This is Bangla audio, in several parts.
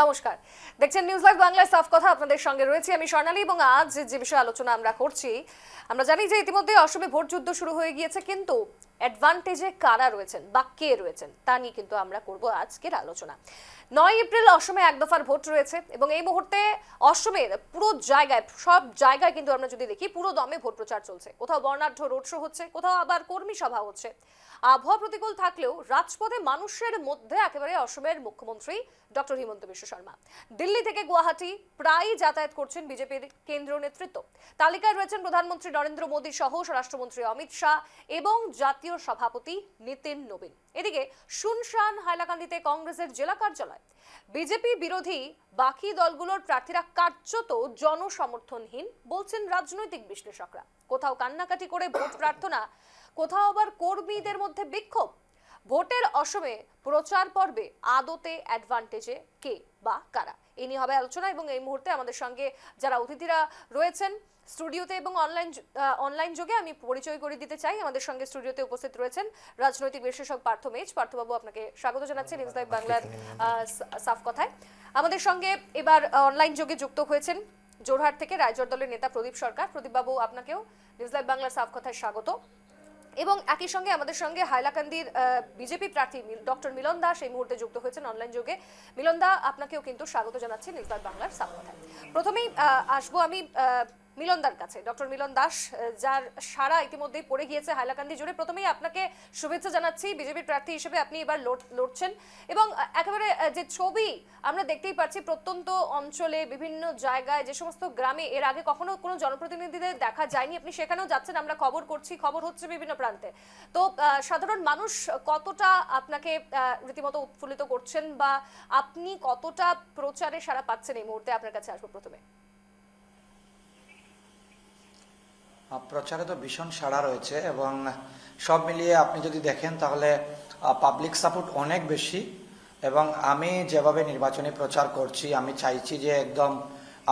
নমস্কার, দেখছেন নিউজ লাইভ বাংলায় সাফ কথা। আপনাদের সঙ্গে রয়েছে আমি স্বর্ণালী এবং আজ যে বিষয়ে আলোচনা আমরা করছি, আমরা জানি যে ইতিমধ্যে অসমে ভোট যুদ্ধ শুরু হয়ে গিয়েছে, কিন্তু অ্যাডভান্টেজে কারা রয়েছেন বা কে রয়েছেন তা নিয়ে কিন্তু আমরা করব আজকের আলোচনা। 9 এপ্রিল অসমে এক দফার ভোট রয়েছে এবং এই মুহূর্তে অসমের পুরো জায়গায়, সব জায়গায় কিন্তু আমরা যদি দেখি পুরো দমে ভোট প্রচার চলছে। কোথাও বর্ণাঢ্য রোড শো হচ্ছে, কোথাও আবার কর্মী সভা হচ্ছে। আবহাওয়া প্রতিকূল থাকলেও রাজপথে মানুষের মধ্যে একেবারে অসমের মুখ্যমন্ত্রী ডক্টর হিমন্ত বিশ্ব শর্মা। দিল্লি থেকে গুয়াহাটি প্রায়ই যাতায়াত করছেন বিজেপির কেন্দ্রীয় নেতৃত্ব। তালিকায় রয়েছেন প্রধানমন্ত্রী নরেন্দ্র মোদী সহ স্বরাষ্ট্রমন্ত্রী অমিত শাহ এবং জাতীয় সভাপতি নিতিন নবীন। এদিকে শুনশান হাইলাকান্দিতে কংগ্রেসের জেলা কার্যালয়। বিজেপি বিরোধী বাকি দলগুলোর প্রার্থীরা কার্যত জনসমর্থনহীন বলছেন রাজনৈতিক বিশ্লেষকরা। কোথাও কান্নাকাটি করে ভোট প্রার্থনা, কোথাও আবার কর্মীদের মধ্যে বিক্ষোভ। ভোটের অসমে প্রচার পর্বে আদতে অ্যাডভান্টেজে কে বা কারা, এই নিয়ে হবে আলোচনা। এবং এই মুহূর্তে আমাদের সঙ্গে যারা অতিথিরা রয়েছেন স্টুডিওতে এবং অনলাইন যোগে আমি পরিচয় করে দিতে চাই। আমাদের সঙ্গে স্টুডিওতে উপস্থিত রয়েছেন রাজনৈতিক বিশ্লেষক পার্থ মেজ। পার্থবাবু, আপনাকে স্বাগত জানাচ্ছি নিউজ লাইভ বাংলার সাফ কথায়। আমাদের সঙ্গে এবার অনলাইন যোগে যুক্ত হয়েছেন জোরহাট থেকে রাইজোর দলের নেতা প্রদীপ সরকার। প্রদীপবাবু, আপনাকেও নিউজ লাইভ বাংলার সাফ কথায় স্বাগত। এবং একই সঙ্গে আমাদের সঙ্গে হাইলাকান্দির বিজেপি প্রার্থী ডক্টর মিলন দাস এই মুহূর্তে যুক্ত হয়েছেন অনলাইন যোগে। মিলন দা, আপনাকেও কিন্তু স্বাগত জানাচ্ছি নিউজ লাইভ বাংলার সাফ কথায়। প্রথমেই আসবো আমি মিলনদার কাছে। ডক্টর মিলন দাস, যার সারা ইতিমধ্যেই পড়ে গিয়েছে হাইলাকান্দি জুড়ে, প্রথমেই আপনাকে শুভেচ্ছা জানাচ্ছি। বিজেপির প্রার্থী হিসেবে আপনি এবার লড়ছেন এবং একেবারে যে ছবি আমরা দেখতেই পাচ্ছি প্রত্যন্ত অঞ্চলে বিভিন্ন জায়গায়, যে সমস্ত গ্রামে এর আগে কখনো কোনো জনপ্রতিনিধিদের দেখা যায়নি, আপনি সেখানেও যাচ্ছেন, আমরা খবর করছি, খবর হচ্ছে বিভিন্ন প্রান্তে। তো সাধারণ মানুষ কতটা আপনাকে রীতিমতো উৎফুল্লিত করছেন বা আপনি কতটা প্রচারে সাড়া পাচ্ছেন এই মুহূর্তে, আপনার কাছে আসবো প্রথমে। প্রচারে তো ভীষণ সাড়া রয়েছে এবং সব মিলিয়ে আপনি যদি দেখেন তাহলে পাবলিক সাপোর্ট অনেক বেশি। এবং আমি যেভাবে নির্বাচনী প্রচার করছি, আমি চাইছি যে একদম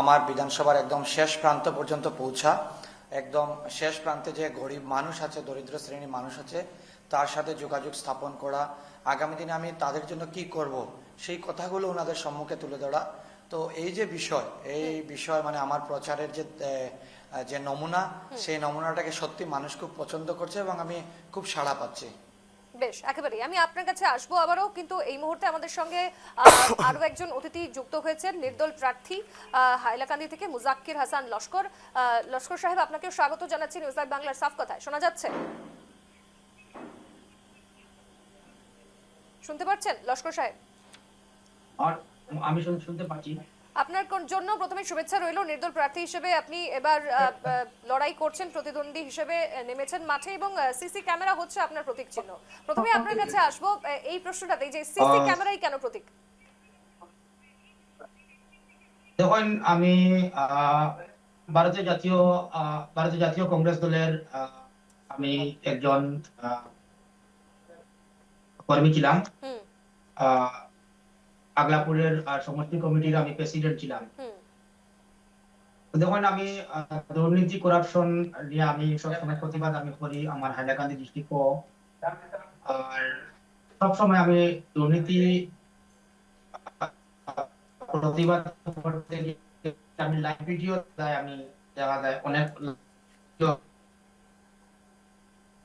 আমার বিধানসভার একদম শেষ প্রান্ত পর্যন্ত পৌঁছা, একদম শেষ প্রান্তে যে গরিব মানুষ আছে, দরিদ্র শ্রেণীর মানুষ আছে, তার সাথে যোগাযোগ স্থাপন করা, আগামী দিনে আমি তাদের জন্য কি করব সেই কথাগুলো ওনাদের সম্মুখে তুলে ধরা। তো এই যে বিষয় মানে আমার প্রচারের যে নমুনা, সেই নমুনাটাকে সত্যি মানুষ খুব পছন্দ করছে এবং আমি খুব সাড়া পাচ্ছি। বেশ, একেবারেই আমি আপনার কাছে আসবো আবারও, কিন্তু এই মুহূর্তে আমাদের সঙ্গে আরো একজন অতিথি যুক্ত হয়েছেন, নির্দল প্রার্থী হাইলাকান্দি থেকে মুজাক্কির হাসান লস্কর। লস্কর সাহেব, আপনাকেও স্বাগত জানাচ্ছি নিউজ লাইভ বাংলার সাফ কথায়। শোনা যাচ্ছে? শুনতে পাচ্ছেন লস্কর সাহেব? আর আমি শুনতে পাচ্ছি। আপনার জন্য প্রথমে শুভেচ্ছা রইল। নির্দল প্রার্থী হিসেবে আপনি এবার লড়াই করছেন, প্রতিদ্বন্দ্বী হিসেবে নেমেছেন মাঠে এবং সিসি ক্যামেরা হচ্ছে আপনার প্রতীক চিহ্ন। প্রথমে আপনার কাছে আসবো এই প্রশ্নটাতে, যে সিসি ক্যামেরাই কেন প্রতীক? দেখুন, আমি ভারতীয় জাতীয় ভারতীয় জাতীয় কংগ্রেস দলের আমি একজন কর্মী ছিলাম। আগলাপুরের সমষ্টি কমিটির আমি প্রেসিডেন্ট ছিলাম। দেখুন, আমি দুর্নীতি করাপশন নিয়ে আমি সবসময় প্রতিবাদ আমি করি আমার হাইলাকান্দি ডিস্ট্রিক্ট। আর সবসময় আমি দুর্নীতি প্রতিবাদ করতে গিয়ে আমি লাইভ ভিডিও দেয়, আমি দেখা যায় অনেক।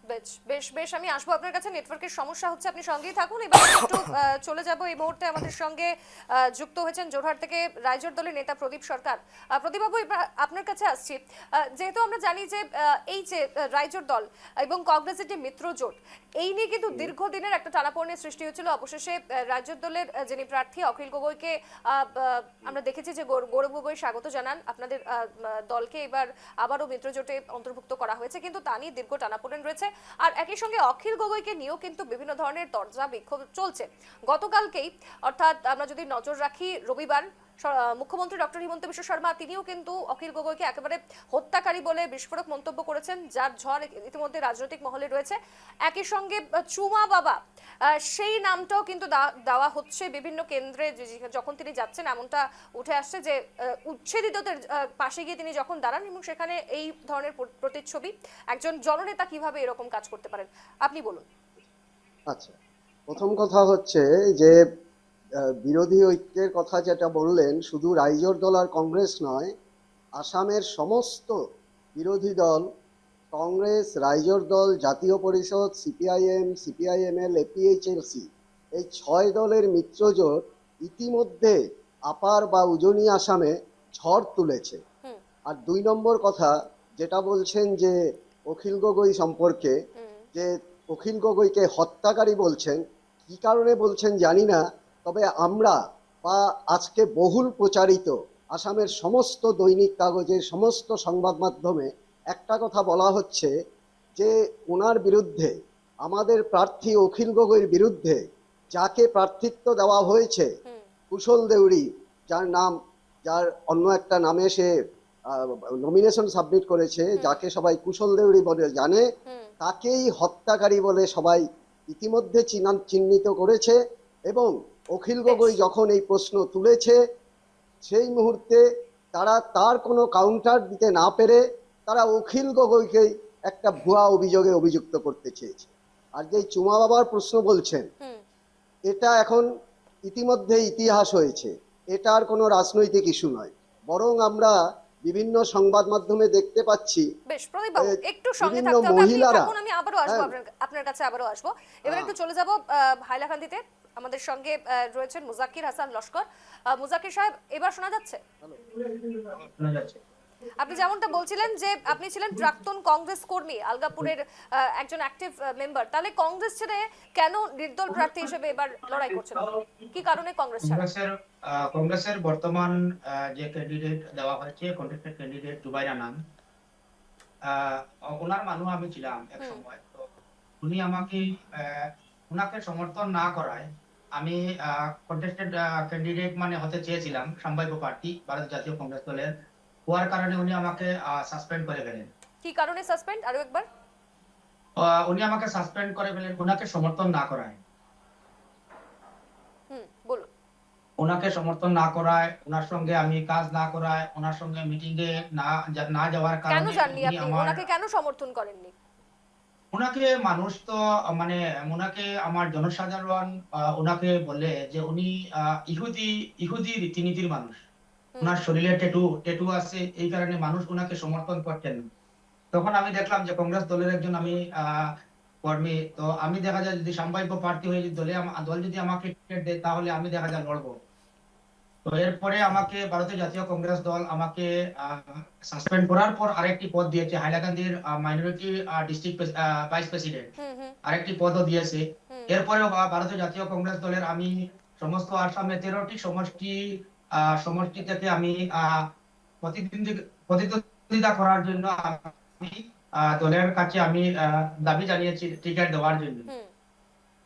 বেশ বেশ বেশ আমি আসবো আপনার কাছে। নেটওয়ার্কের সমস্যা হচ্ছে, আপনি সঙ্গেই থাকুন। এবার একটু চলে যাব, এই মুহূর্তে আমাদের সঙ্গে যুক্ত হয়েছেন জোরহাট থেকে রাইজোর দলের নেতা প্রদীপ সরকার। প্রদীপবাবু, এবার আপনার কাছে আসছি। যেহেতু আমরা জানি যে এই যে রাইজোর দল এবং কংগ্রেসের যে মিত্র জোট, এই নিয়ে কিন্তু দীর্ঘদিনের একটা টানাপোড়েনের সৃষ্টি হয়েছিল। অবশেষে রাইজোর দলের যিনি প্রার্থী অখিল গগৈকে আমরা দেখেছি যে গৌরব গগৈ স্বাগত জানান আপনাদের দলকে, এবার আবারও মিত্র জোটে অন্তর্ভুক্ত করা হয়েছে, কিন্তু তা নিয়ে দীর্ঘ টানাপোড়েন রয়েছে। আর একই সঙ্গে অখিল গগৈকে নিয়েও কিন্তু বিভিন্ন ধরনের তরজা বিক্ষোভ চলছে। গতকালকেই, অর্থাৎ আমরা যদি নজর রাখি, রবিবার মুখ্যমন্ত্রী ডক্টর হিমন্ত বিশ্ব শর্মা তিনিও কিন্তু অখিল গগৈকে একেবারে হত্যাকারী বলে বিস্ফোরক মন্তব্য করেছেন, যার ঝড় ইতিমধ্যে রাজনৈতিক মহলে রয়েছে। একই সঙ্গে চুমা বাবা, সেই নামটাও কিন্তু দেওয়া হচ্ছে বিভিন্ন কেন্দ্রে যখন তিনি যাচ্ছেন, এমনটা উঠে আসছে যে উচ্ছেদিতদের পাশে গিয়ে তিনি যখন দাঁড়ান এবং সেখানে এই ধরনের প্রতিচ্ছবি। একজন জননেতা কিভাবে এরকম কাজ করতে পারেন, আপনি বলুন। আচ্ছা, প্রথম কথা হচ্ছে যে বিরোধী ঐক্যের কথা যেটা বললেন, শুধু রাইজর দল আর কংগ্রেস নয়, আসামের সমস্ত বিরোধী দল, কংগ্রেস, রাইজর দল, জাতীয় পরিষদ, সিপিআইএমএল, এপিএইচএলসি, এই 6 দলের মিত্রজোট ইতিমধ্যে আপার বা উজনি আসামে ঝড় তুলেছে। হুম আর 2 নম্বর কথা যেটা বলছেন যে অখিল গগৈ সম্পর্কে, হুম যে অখিল গগৈকে হত্যাকারী বলছেন, কি কারণে বলছেন জানি না, তবে আমরা বা আজকে বহুল প্রচারিত আসামের সমস্ত দৈনিক কাগজের সমস্ত সংবাদ মাধ্যমে একটা কথা বলা হচ্ছে যে ওনার বিরুদ্ধে, আমাদের প্রার্থী অখিল গগৈর বিরুদ্ধে যাকে প্রার্থিত্ব দেওয়া হয়েছে, হুম কুশল দেউরি, যার অন্য একটা নামে সে নমিনেশন সাবমিট করেছে, যাকে সবাই কুশল দেউরি বলে জানে, হুম তাকেই হত্যাকারী বলে সবাই ইতিমধ্যে চিহ্নিত করেছে। এবং অখিল গগৈ যখন এই প্রশ্ন তুলেছে, সেই মুহূর্তে তারা তার কোনো কাউন্টার দিতে না পেরে তারা অখিল গগৈকেই একটা ভুয়া অভিযোগে অভিযুক্ত করতে চেয়েছে। আর যে চুমা বাবার প্রশ্ন বলছেন, হুম এটা এখন ইতিমধ্যে ইতিহাস হয়েছে, এটা আর কোনো রাজনৈতিক ইস্যু নয়, বরং আমরা বিভিন্ন সংবাদ মাধ্যমে দেখতে পাচ্ছি বেশ প্রদীপ বাবু, একটু সঙ্গে বিভিন্ন থাকতে হবে, আপনি মহিলারা, থাকুন, আমি আবারও আসবো হ্যাঁ, আপনার কাছে আবারও আসবো। এবার একটু চলে যাব হাইলাকান্দিতে। আমাদের সঙ্গে রয়েছেন মুজাক্কির হাসান লস্কর। মুজাক্কির সাহেব, এবার শোনা যাচ্ছে? শোনা যাচ্ছে। আপনি যেমনটা বলছিলেন যে আপনি ছিলেন প্রাক্তন কংগ্রেস কর্মী, আলগাপুরের একজন অ্যাক্টিভ মেম্বার, তাহলে কংগ্রেস ছেড়ে কেন নির্দল প্রার্থী হিসেবে এবার লড়াই করছেন আপনি? কি কারণে কংগ্রেস ছাড়া? কংগ্রেসের বর্তমান যে ক্যান্ডিডেট দেওয়া হয়েছে, কন্টেস্টেড ক্যান্ডিডেট জুবাইরা নাম, ওনার মানুষ আমি ছিলাম এক সময়। তো উনি আমাকে ওনাকে সমর্থন না করায় আমি কন্টেস্টেড ক্যান্ডিডেট মানে হতে চেয়েছিলাম সম্ভাব্য প্রার্থী ভারত জাতীয় কংগ্রেস দলের, হওয়ার কারণে উনি আমাকে সাসপেন্ড করে ফেলেন। কি কারণে সাসপেন্ড, আরো একবার? উনি আমাকে সাসপেন্ড করে ফেলেন ওনাকে সমর্থন না করায়। বলুন। ওনাকে সমর্থন না করায়, ওনার সঙ্গে আমি কাজ না করায়, ওনার সঙ্গে মিটিং এ না যাওয়ার কেন কারণে জাননি উনি আপনি, ওনাকে কেন সমর্থন করেননি? ওনাকে মানুষ তো মানে ওনাকে আমার জনসাধারণ ওনাকে বলে যে উনি ইহুদি রীতিনীতির মানুষ, ওনার শরীরে টেটু আছে, এই কারণে মানুষ ওনাকে সমর্থন করতেন না। তখন আমি দেখলাম যে কংগ্রেস দলের একজন আমি কর্মী, তো আমি দেখা যায় যদি সম্ভাব্য প্রার্থী হয়ে যদি দল যদি আমাকে টিকিট দেয় তাহলে আমি দেখা যায় লড়বো। তো এরপরে আমাকে ভারতীয় জাতীয় কংগ্রেস দল আমাকে সাসপেন্ড করার পর আরেকটি পদ দিয়েছে, হাইলাকান্দির মাইনরিটি ডিস্ট্রিক্ট ভাইস প্রেসিডেন্ট, আরেকটি পদও দিয়েছে। এরপরেও ভারতীয় জাতীয় কংগ্রেস দলের আমি সমস্ত আসামে 13টি সমষ্টি থেকে আমি প্রতিদ্বন্দ্বিতা করার জন্য আমি দলের কাছে আমি দাবি জানিয়েছি টিকিট দেওয়ার জন্য।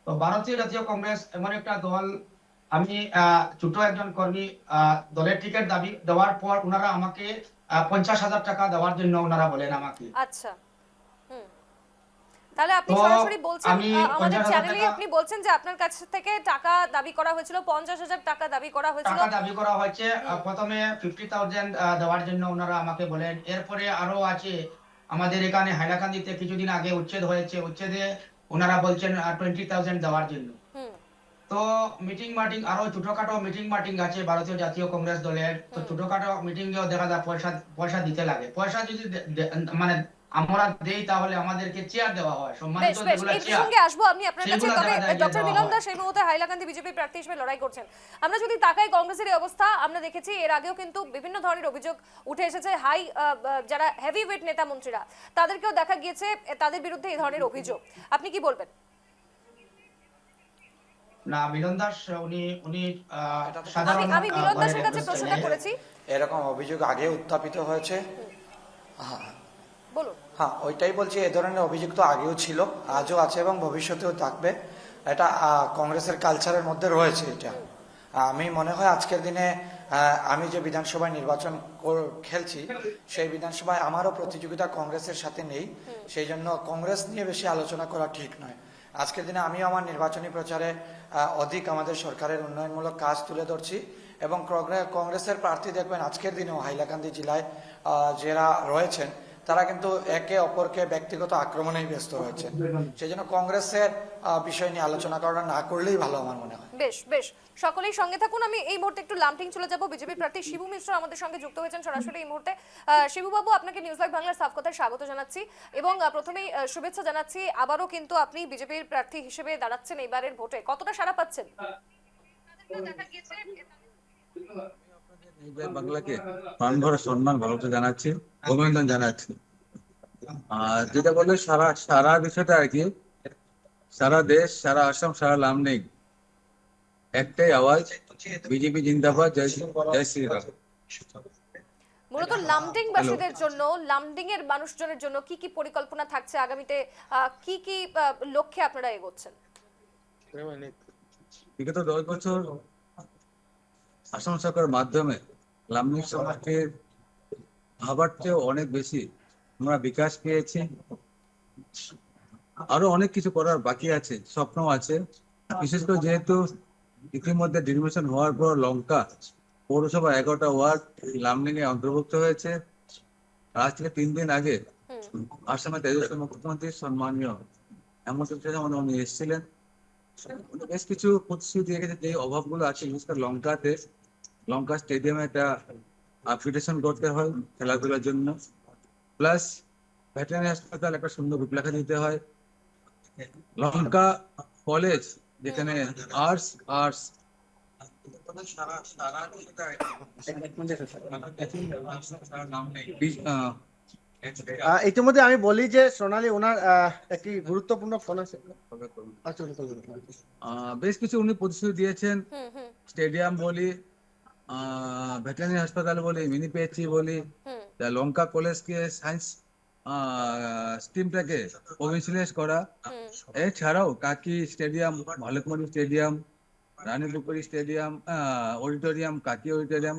তো ভারতীয় জাতীয় কংগ্রেস এমন একটা দল, আমি ছোট একজন কর্মী, দলের টিকিট দাবি দেওয়ার পর ওনারা আমাকে 50,000 টাকা দেওয়ার জন্য ওনারা বলেন আমাকে। আচ্ছা, তাহলে আপনি সরাসরি বলছেন আমাদের চ্যানেলে, আপনি বলছেন যে আপনার কাছ থেকে টাকা দাবি করা হয়েছিল, 50,000 টাকা দাবি করা হয়েছিল। টাকা দাবি করা হয়েছে, প্রথমে 50,000 দেওয়ার জন্য ওনারা আমাকে বলেন। এরপরে আরো আছে আমাদের এখানে হাইলাকান্দিতে কিছুদিন আগে উচ্ছেদ হয়েছে, উচ্ছেদে ওনারা বলছেন 20,000 দেওয়ার জন্য। তো মিটিং আরো ছোটখাটো মিটিং আছে ভারতীয় জাতীয় কংগ্রেস দলের, তো ছোটখাটো মিটিং এও দেখা যায় পয়সা দিতে লাগে। পয়সা যদি মানে আমরা দেই তাহলে আমাদেরকে চেয়ার দেওয়া হয়, সম্মানিত যেগুলো চেয়ার। সঙ্গে আসবো আমি আপনার কাছে, তবে ডক্টর মিলন দাস এই মুহূর্তে হাইলাকান্দি বিজেপি প্রার্থী হিসেবে লড়াই করছেন। আমরা যদি তাকাই কংগ্রেসের এই অবস্থা, আমরা দেখেছি এর আগেও কিন্তু বিভিন্ন ধরনের অভিযোগ উঠে এসেছে, যারা হেভি ওয়েট নেতা মন্ত্রীরা তাদেরকেও দেখা গিয়েছে তাদের বিরুদ্ধে এই ধরনের অভিযোগ। আপনি কি বলবেন? না, মিলন দাস উনি সাধারণ, আমি মিলন দাসের কাছে প্রশ্নটা করেছি, এরকম অভিযোগ আগে উত্থাপিত হয়েছে। বলুন। হ্যাঁ, ওইটাই বলছি, এ ধরনের অভিযোগ তো আগেও ছিল, আজও আছে এবং ভবিষ্যতেও থাকবে। এটা কংগ্রেসের কালচারের মধ্যে রয়েছে। এটা আমি মনে হয় আজকের দিনে আমি যে বিধানসভায় নির্বাচন খেলছি, সেই বিধানসভায় আমারও প্রতিযোগিতা কংগ্রেসের সাথে নেই, সেই জন্য কংগ্রেস নিয়ে বেশি আলোচনা করা ঠিক নয়। আজকের দিনে আমিও আমার নির্বাচনী প্রচারে অধিক আমাদের সরকারের উন্নয়নমূলক কাজ তুলে ধরছি এবং কংগ্রেসের প্রার্থী দেখবেন আজকের দিনেও হাইলাকান্দি জেলায় যারা রয়েছেন তারা কিন্তু একে অপরকে ব্যক্তিগত আক্রমণেই ব্যস্ত রয়েছে। সেই জন্য কংগ্রেসের বিষয় নিয়ে আলোচনা করা না করলেই ভালো আমার মনে হয়। বেশ বেশ, সকলেই সঙ্গে থাকুন। আমি এই মুহূর্তে একটু লামটিং চলে যাব। বিজেপি প্রার্থী শিবু মিশ্র আমাদের সঙ্গে যুক্ত হয়েছেন সরাসরি এই মুহূর্তে। শিবু বাবু, আপনাকে নিউজ লাইভ বাংলার সাফ কথায় স্বাগত জানাচ্ছি এবং প্রথমেই শুভেচ্ছা জানাচ্ছি। আবারও কিন্তু আপনি বিজেপির প্রার্থী হিসেবে দাঁড়াচ্ছেন এবারের ভোটে, কতটা সাড়া পাচ্ছেন? বাংলাকে প্রাণ ভরা সম্মান ভালোবাসা জানাচ্ছি, অভিনন্দন জানাচ্ছি। আর যেটা বললে সারা সারা বিষয়টা আর কি, সারা দেশ, সারা আসাম, সারা লামডিং একটাই আওয়াজ, বিজেপি জিন্দাবাদ, জয় শ্রীরাম। মূলত লামডিং বাসীদের জন্য, লামডিং এর মানুষজনের জন্য কি কি পরিকল্পনা থাকছে আগামীতে, কি কি লক্ষ্যে আপনারা এগোচ্ছেন? বিগত 10 বছর আসাম সরকারের মাধ্যমে লামডিং সমাজকে ভাবার চেয়েও অনেক বেশি আমরা বিকাশ পেয়েছি। আরো অনেক কিছু করার বাকি আছে, স্বপ্ন আছে। বিশেষ করে যেহেতু ইতিমধ্যে ডিভিশন হওয়ার পর লঙ্কা পৌরসভা 11টা ওয়ার্ড লামডিং এ অন্তর্ভুক্ত হয়েছে। আজ থেকে 3 দিন আগে আসামের তেজস্বী মুখ্যমন্ত্রী সম্মানীয় হেমন্ত বিশ্ব শর্মা উনি এসেছিলেন। উনি বেশ কিছু প্রতিশ্রুতি রেখেছে, যে অভাবগুলো আছে বিশেষ করে লঙ্কাতে, লঙ্কা স্টেডিয়ামে একটা আপগ্রেডেশন করতে হয় খেলাধুলার জন্য, প্লাস ভেটেরিনারি হাসপাতাল একটা সুন্দর রূপরেখা দিতে হয়, লঙ্কা কলেজ যেখানে আর্টস ইতিমধ্যে আমি বলি যে সোনালী ওনার একটি গুরুত্বপূর্ণ ফোন আছে। বেশ কিছু উনি প্রতিশ্রুতি দিয়েছেন, স্টেডিয়াম বলি, ভেটেরিনারি হাসপাতাল বলি, মিনি পিএইচসি বলি, লঙ্কা কলেজকে সায়েন্স স্ট্রিমটাকে প্রভিন্সিয়ালাইজ করা, এছাড়াও কাকি স্টেডিয়াম, ভালুকমারি স্টেডিয়াম, রানীপুকুরি স্টেডিয়াম, অডিটোরিয়াম, কাকি অডিটোরিয়াম,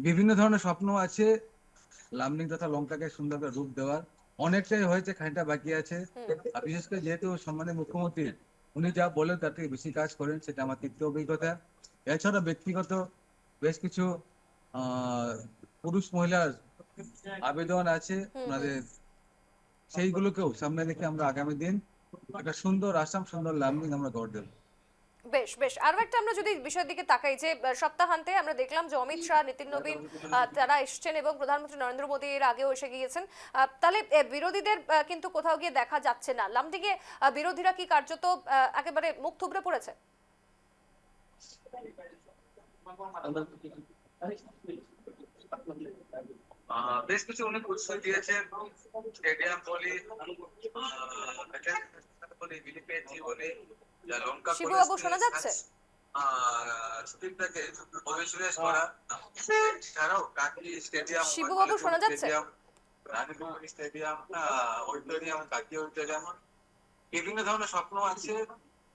বিভিন্ন ধরনের স্বপ্ন আছে লামডিং তথা লঙ্কাকে সুন্দর করে রূপ দেওয়ার। অনেকটাই হয়েছে, খানিকটা বাকি আছে। আর বিশেষ করে যেহেতু সম্মানীয় মুখ্যমন্ত্রী উনি যা বলেন তার থেকে বেশি কাজ করেন, সেটা আমার তৃপ্ত অভিজ্ঞতা। এছাড়া ব্যক্তিগত বেশ কিছু পুরুষ মহিলার আবেদন আছে ওনাদের, সেইগুলোকেও সামনে রেখে আমরা আগামী দিন একটা সুন্দর আসাম, সুন্দর লামডিং আমরা গড়ে দেব। বেশ বেশ, আরো একটা আমরা যদি বিষয়ের দিকে তাকাই, যে সপ্তাহান্তে আমরা দেখলাম যে অমিত শাহ, নিতিন নবীন তারা এসেছেন এবং প্রধানমন্ত্রী নরেন্দ্র মোদী এর আগেও এসে গিয়েছেন। তাহলে বিরোধীদের কিন্তু কোথাও গিয়ে দেখা যাচ্ছে না। লামডিং এ বিরোধীরা কি কার্যত একেবারে মুখ থুবড়ে পড়েছে? বেশ কিছু উনি প্রতিশ্রুতি দিয়েছেন, স্টেডিয়াম বলি, লঙ্কা শিবু বাবু শোনা যাচ্ছে? স্ট্রিমটাকে প্রভিন্সিয়ালাইজ করা, এছাড়াও কাকি স্টেডিয়াম, শিবু বাবু শোনা যাচ্ছে? রানীপুকুরি স্টেডিয়াম, অডিটোরিয়াম, কাকি অডিটোরিয়াম, বিভিন্ন ধরনের স্বপ্ন আছে।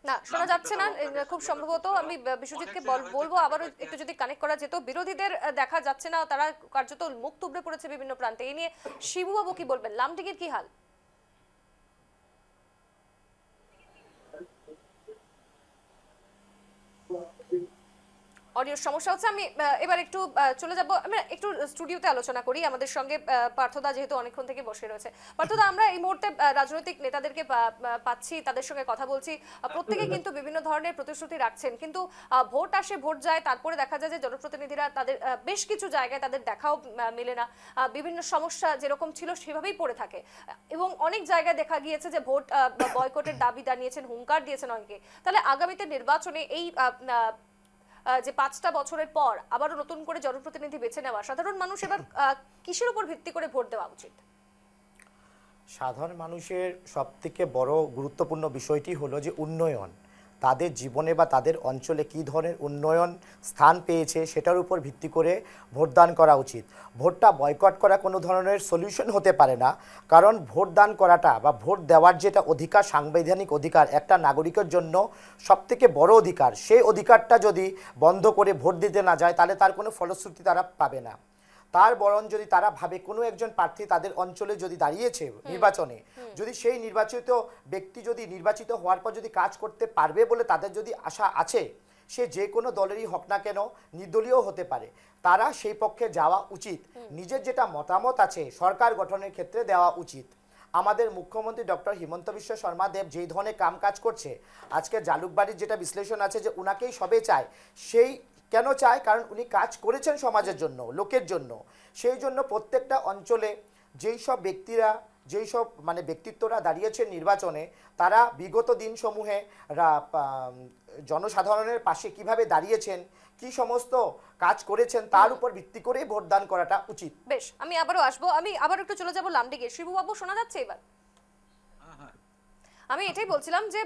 না, শোনা যাচ্ছে না খুব সম্ভবত। আমি বিশ্বজিৎকে বলবো আবারও একটু যদি কানেক্ট করা যেত। বিরোধীদের দেখা যাচ্ছে না, তারা কার্যত মুখ থুবড়ে পড়েছে বিভিন্ন প্রান্তে। এই নিয়ে শিবু বাবু কি বলবেন? লামডিং এর কি হাল? অডিওর সমস্যা হচ্ছে। আমি এবার একটু চলে যাব, আমরা একটু স্টুডিওতে আলোচনা করি। আমাদের সঙ্গে পার্থদা যেহেতু অনেকক্ষণ থেকে বসে রয়েছে। পার্থদা, আমরা এই মুহূর্তে রাজনৈতিক নেতাদেরকে পাচ্ছি, তাদের সঙ্গে কথা বলছি। প্রত্যেকে কিন্তু বিভিন্ন ধরনের প্রতিশ্রুতি রাখছেন, কিন্তু ভোট আসে, ভোট যায়, তারপরে দেখা যায় যে জনপ্রতিনিধিরা তাদের বেশ কিছু জায়গায় তাদের দেখাও মেলে না। বিভিন্ন সমস্যা যেরকম ছিল সেভাবেই পড়ে থাকে এবং অনেক জায়গায় দেখা গিয়েছে যে ভোট বয়কটের দাবি জানিয়েছেন, হুঙ্কার দিয়েছেন অনেকে। তাহলে আগামীতে নির্বাচনে এই যে 5টা বছরের পর আবারও নতুন করে জনপ্রতিনিধি বেছে নেওয়া, সাধারণ মানুষ এবার কিসের উপর ভিত্তি করে ভোট দেওয়া উচিত? সাধারণ মানুষের সবথেকে বড় গুরুত্বপূর্ণ বিষয়টি হলো যে উন্নয়ন, তাদের জীবনে বা তাদের অঞ্চলে কী ধরনের উন্নয়ন স্থান পেয়েছে সেটার উপর ভিত্তি করে ভোটদান করা উচিত। ভোটটা বয়কট করা কোনো ধরনের সলিউশন হতে পারে না, কারণ ভোটদান করাটা বা ভোট দেওয়ার যেটা অধিকার, সাংবিধানিক অধিকার, একটা নাগরিকের জন্য সবথেকে বড় অধিকার, সেই অধিকারটা যদি বন্ধ করে ভোট দিতে না যায় তাহলে তার কোনো ফলশ্রুতি তারা পাবে না। তার বরং যদি তারা ভাবে কোনো একজন প্রার্থী তাদের অঞ্চলে যদি দাঁড়িয়েছে নির্বাচনে, যদি সেই নির্বাচিত ব্যক্তি যদি নির্বাচিত হওয়ার পর যদি কাজ করতে পারবে বলে তাদের যদি আশা আছে, সে যে কোনো দলেরই হোক না কেন, নির্দলীয় হতে পারে, তারা সেই পক্ষে যাওয়া উচিত। নিজের যেটা মতামত আছে সরকার গঠনের ক্ষেত্রে দেওয়া উচিত। আমাদের মুখ্যমন্ত্রী ডক্টর হিমন্ত বিশ্ব শর্মা দেব যেই ধরনের কাম কাজ করছে, আজকে জালুকবাড়ির যেটা বিশ্লেষণ আছে যে উনাকেই সবে চায়, সেই কেন চায়? কারণ উনি কাজ করেছেন সমাজের জন্য, লোকের জন্য। সেই জন্য প্রত্যেকটা অঞ্চলে যেই সব ব্যক্তিরা, যেই সব মানে ব্যক্তিত্বরা দাঁড়িয়েছেন নির্বাচনে, তারা বিগত দিনসমূহে জনসাধারণের পাশে কিভাবে দাঁড়িয়েছেন, কি সমস্ত কাজ করেছেন, তার উপর ভিত্তি করে ভোটদান করাটা উচিত। বেশ, আমি আবারও আসবো, আমি আবার একটু চলে যাব লামডিংয়ে। শিবুবাবু শোনা যাচ্ছে এবার? আমি এটাই বলছিলাম যে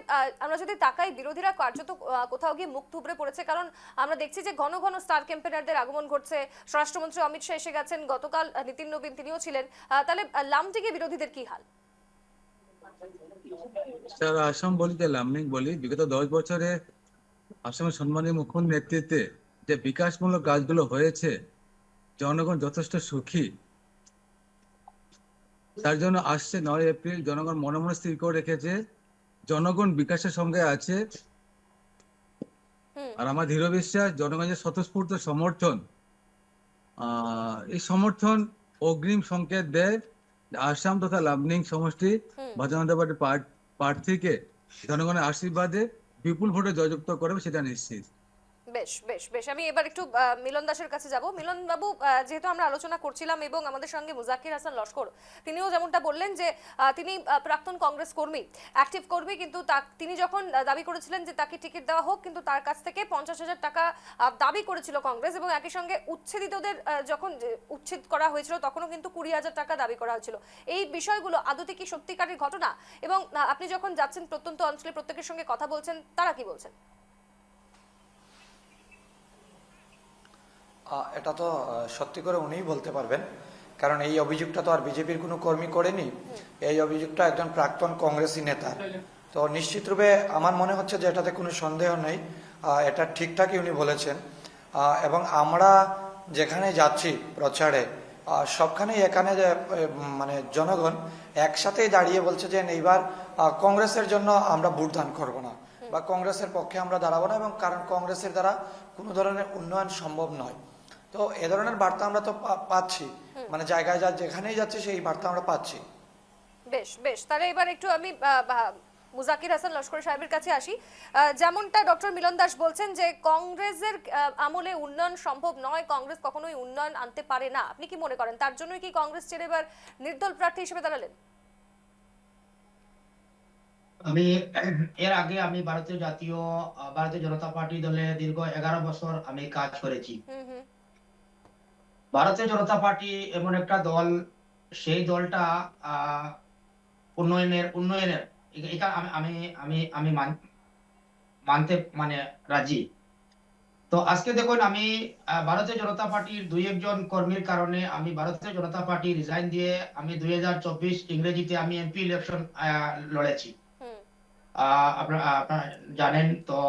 আমরা যদি তাকাই, বিরোধীরা কার্যত কোথাও গিয়ে মুখ থুবড়ে পড়েছে, কারণ আমরা দেখছি যে ঘন ঘন স্টার ক্যাম্পেনারদের আগমন ঘটছে। স্বরাষ্ট্রমন্ত্রী অমিত শাহ এসে গেছেন, গতকাল নীতিন নবীন তিনিও ছিলেন। তাহলে লামডিংয়ে বিরোধীদের কি হাল? স্যার, আসাম বলি যে লামডিং বলি, বিগত 10 বছরে আসামের সম্মানীয় মুখ্যমন্ত্রীর নেতৃত্বে যে বিকাশমূলক কাজগুলো হয়েছে, জনগণ যথেষ্ট সুখী। তার জন্য আসছে 9 এপ্রিল জনগণ মনে মনে স্থির করে রেখেছে জনগণ বিকাশের সঙ্গে আছে। আর আমার দৃঢ় বিশ্বাস জনগণের স্বতঃস্ফূর্ত সমর্থন, এই সমর্থন অগ্রিম সংকেত দেয় আসাম তথা লামডিং সমষ্টি ভারতীয় জনতা পার্টির প্রার্থীকে জনগণের আশীর্বাদে বিপুল ভোটে জয়যুক্ত করবে, সেটা নিশ্চিত। বেশ বেশ বেশ, আমি এবার একটু মিলন দাসের কাছে যাব। মিলন বাবু, যেহেতু আমরা আলোচনা করছিলাম এবং আমাদের সঙ্গে মুজাকির হাসান লস্কর, তিনিও যেমনটা বললেন যে তিনি প্রাক্তন কংগ্রেস কর্মী, অ্যাক্টিভ কর্মী, কিন্তু তিনি যখন দাবি করেছিলেন যে তাকে টিকিট দেওয়া হোক, কিন্তু তার কাছ থেকে 50,000 টাকা দাবি করেছিল কংগ্রেস, এবং একই সঙ্গে উচ্ছেদিতদের যখন উচ্ছেদ করা হয়েছিল তখনও কিন্তু 20,000 টাকা দাবি করা হয়েছিল। এই বিষয়গুলো আদতে কি সত্যিকারের ঘটনা? এবং আপনি যখন যাচ্ছেন প্রত্যন্ত অঞ্চলে, প্রত্যেকের সঙ্গে কথা বলছেন, তারা কি বলছেন? এটা তো সত্যি করে উনিই বলতে পারবেন, কারণ এই অভিযোগটা তো আর বিজেপির কোনো কর্মী করেনি, এই অভিযোগটা একজন প্রাক্তন কংগ্রেসী নেতা। তো নিশ্চিতরূপে আমার মনে হচ্ছে যে এটাতে কোনো সন্দেহ নেই, এটা ঠিকঠাকই উনি বলেছেন। এবং আমরা যেখানে যাচ্ছি প্রচারে, সবখানেই এখানে যে মানে জনগণ একসাথেই দাঁড়িয়ে বলছে যে এইবার কংগ্রেসের জন্য আমরা ভোট দান করবো না, বা কংগ্রেসের পক্ষে আমরা দাঁড়াবো না, এবং কারণ কংগ্রেসের দ্বারা কোনো ধরনের উন্নয়ন সম্ভব নয়। তো এ ধরনের বার্তা আমরা তো পাচ্ছি, মানে জায়গায় যেখানেই যাচ্ছি সেই বার্তা আমরা পাচ্ছি। বেশ বেশ, তাহলে এবার একটু আমি মুজাকির হাসান লস্কর সাহেবের কাছে আসি। যেমনটা ডক্টর মিলন দাস বলছেন যে কংগ্রেসের আমলে উন্নয়ন সম্ভব নয়, কংগ্রেস কখনোই উন্নয়ন আনতে পারে না, আপনি কি মনে করেন তার জন্যই কি কংগ্রেস ছেড়ে এবার নির্দল প্রার্থী হিসেবে দাঁড়ালেন? আমি এর আগে আমি ভারতীয় জনতা পার্টি দলে দীর্ঘ 11 বছর আমি কাজ করেছি। ভারতীয় জনতা পার্টি এমন একটা দল, সেই দলটা উন্নয়নের এটা আমি আমি আমি মানতে মানে রাজি। তো আজকে দেখুন, আমি ভারতীয় জনতা পার্টির 2-1 কর্মীর কারণে আমি ভারতীয় জনতা পার্টি রিজাইন দিয়ে আমি 2024 ইংরেজিতে আমি এমপি ইলেকশন লড়েছি, আপনারা জানেন। তো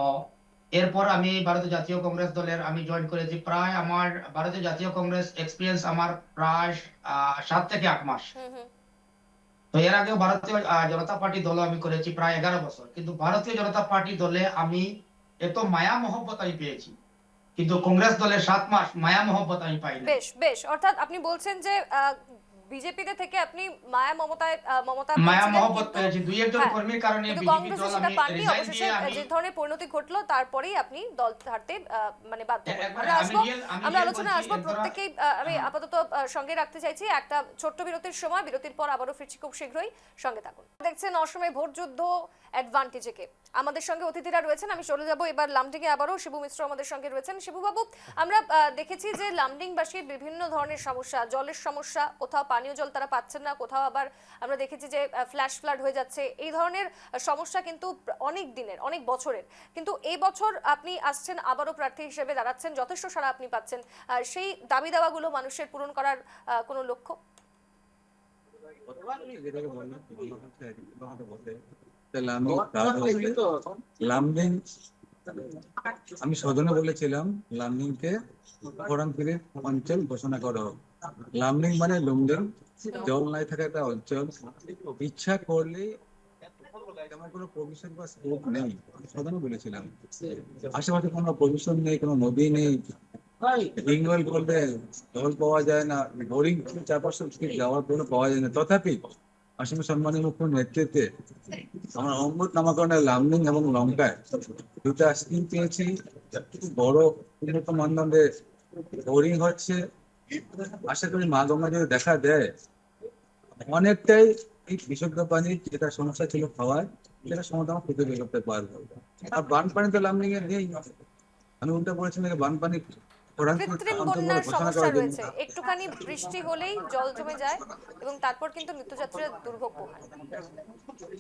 এরপর আমি ভারতীয় জাতীয় কংগ্রেস দলের আমি জয়েন করেছি। প্রায় আমার ভারতীয় জাতীয় কংগ্রেস এক্সপিরিয়েন্স আমার প্রায় 7 থেকে 8 মাস। তো এর আগেও ভারতীয় জনতা পার্টি দল আমি করেছি প্রায় 11 বছর, কিন্তু ভারতীয় জনতা পার্টি দলে আমি এত মায়া মহব্বত আমি পেয়েছি, কিন্তু কংগ্রেস দলে 7 মাস মায়া মহব্বত আমি পাইনি। বেশ বেশ, অর্থাৎ আপনি বলছেন যে বিজেপিতে থেকে আপনি মায়া মমতা মহব্বত পেয়েছি 2-1 কর্মীর কারণে বিজেপি দল আমি রিজাইন দিয়ে আমি যে ধরনের পরিণতি ঘটলো তারপরেই আপনি দল ছাড়তে মানে বাধ্য হলেন। আমরা আলোচনা আসবো প্রত্যেককেই, আমি আপাতত সঙ্গে রাখতে চাইছি। একটা ছোট্ট বিরতির সময়, বিরতির পর আবারও ফিরছি খুব শীঘ্রই, সঙ্গে থাকুন। দেখছেন অসময়ে ভোট যুদ্ধ অ্যাডভান্টেজে কে। আমাদের সঙ্গে অতিথিরা রয়েছেন, আমি চলে যাব এবার লামডিংয়ে, আবারও শিবু মিশ্র আমাদের সঙ্গে রয়েছেন। শিবু বাবু, আমরা দেখেছি যে লামডিংবাসীর বিভিন্ন ধরনের সমস্যা, জলের সমস্যা, কোথাও পানীয় জল তারা পাচ্ছেন না, কোথাও আবার আমরা দেখেছি যে ফ্ল্যাশ ফ্লাড হয়ে যাচ্ছে। এই ধরনের সমস্যা কিন্তু অনেক দিনের, অনেক বছরের, কিন্তু এই বছর আপনি আসছেন আবারও প্রার্থী হিসেবে দাঁড়াচ্ছেন, যথেষ্ট সাড়া আপনি পাচ্ছেন। সেই দাবি দাওয়াগুলো মানুষের পূরণ করার কোনো লক্ষ্য? লামডিং আমি সদনে বলেছিলাম লামডিংকে ফোরামপিরির অঞ্চল ঘোষণা করা হোক। লামডিং মানে লুমডিং, জল নাই থাকা একটা অঞ্চল। ইচ্ছা করলে তেমন কোনো প্রভিশন বা স্কোপ নেই, সাধারণ বলেছিলাম। আশেপাশে কোনো প্রভিশন নেই, কোনো নদী নেই, রিংওয়েল করলে জল পাওয়া যায় না, বোরিং 4-500 ফিট যাওয়ার পরে পাওয়া যায় না। তথাপি আসামের সম্মানীয় মুখ্যমন্ত্রীর নেতৃত্বে আমরা অমৃত নামাকরণের লামডিং এবং লঙ্কায় দুটা স্কিম পেয়েছি। খুব বড় উন্নত মানদণ্ডে বোরিং হচ্ছে। আশা করি মা গঙ্গা যদি দেখা দেয়, অনেকটাই এই বিশুদ্ধ পানির যেটা সমস্যা ছিল খাওয়ার, সেটা সমাধান প্রতিরোধ করতে পারবো। আর বানপানি তো লামডিং এ নেই। আমি উল্টা বলেছিলাম যে বানপানি কৃত্রিম বন্যার সমস্যা রয়েছে, একটুখানি বৃষ্টি হলেই জল জমে যায় এবং তারপর কিন্তু নিত্যযাত্রীরা দুর্ভোগ পোহায়।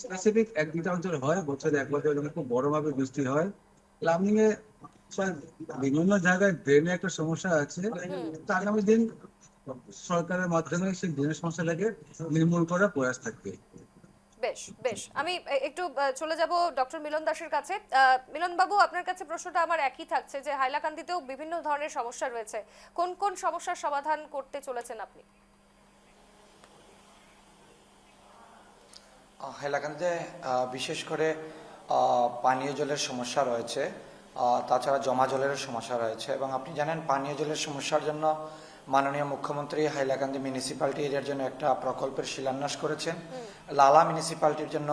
স্পেসিফিক এক দুটা অঞ্চল হয়, বছরে একবার যখন খুব বড় ভাবে বৃষ্টি হয়। লামডিং এ বিভিন্ন জায়গায় ড্রেনে একটা সমস্যা আছে। তো আগামী দিন সরকারের মাধ্যমে সেই ড্রেনের সমস্যাটাকে নির্মূল করার প্রয়াস থাকবে। বেশ বেশ, আমি একটু চলে যাব ডক্টর মিলন দাসের কাছে। মিলন বাবু, আপনার কাছে প্রশ্নটা আমার একই থাকছে যে হাইলাকান্দিতেও বিভিন্ন ধরনের সমস্যা রয়েছে, কোন কোন সমস্যার সমাধান করতে চলেছেন আপনি? হাইলাকান্দিতে বিশেষ করে পানীয় জলের সমস্যা রয়েছে, তাছাড়া জমা জলের সমস্যা রয়েছে। এবং আপনি জানেন পানীয় জলের সমস্যার জন্য মাননীয় মুখ্যমন্ত্রী হাইলাকান্দি মিউনিসিপ্যালিটি এরিয়ার জন্য একটা প্রকল্পের শিলান্যাস করেছেন, লালা মিউনিসিপ্যালিটির জন্য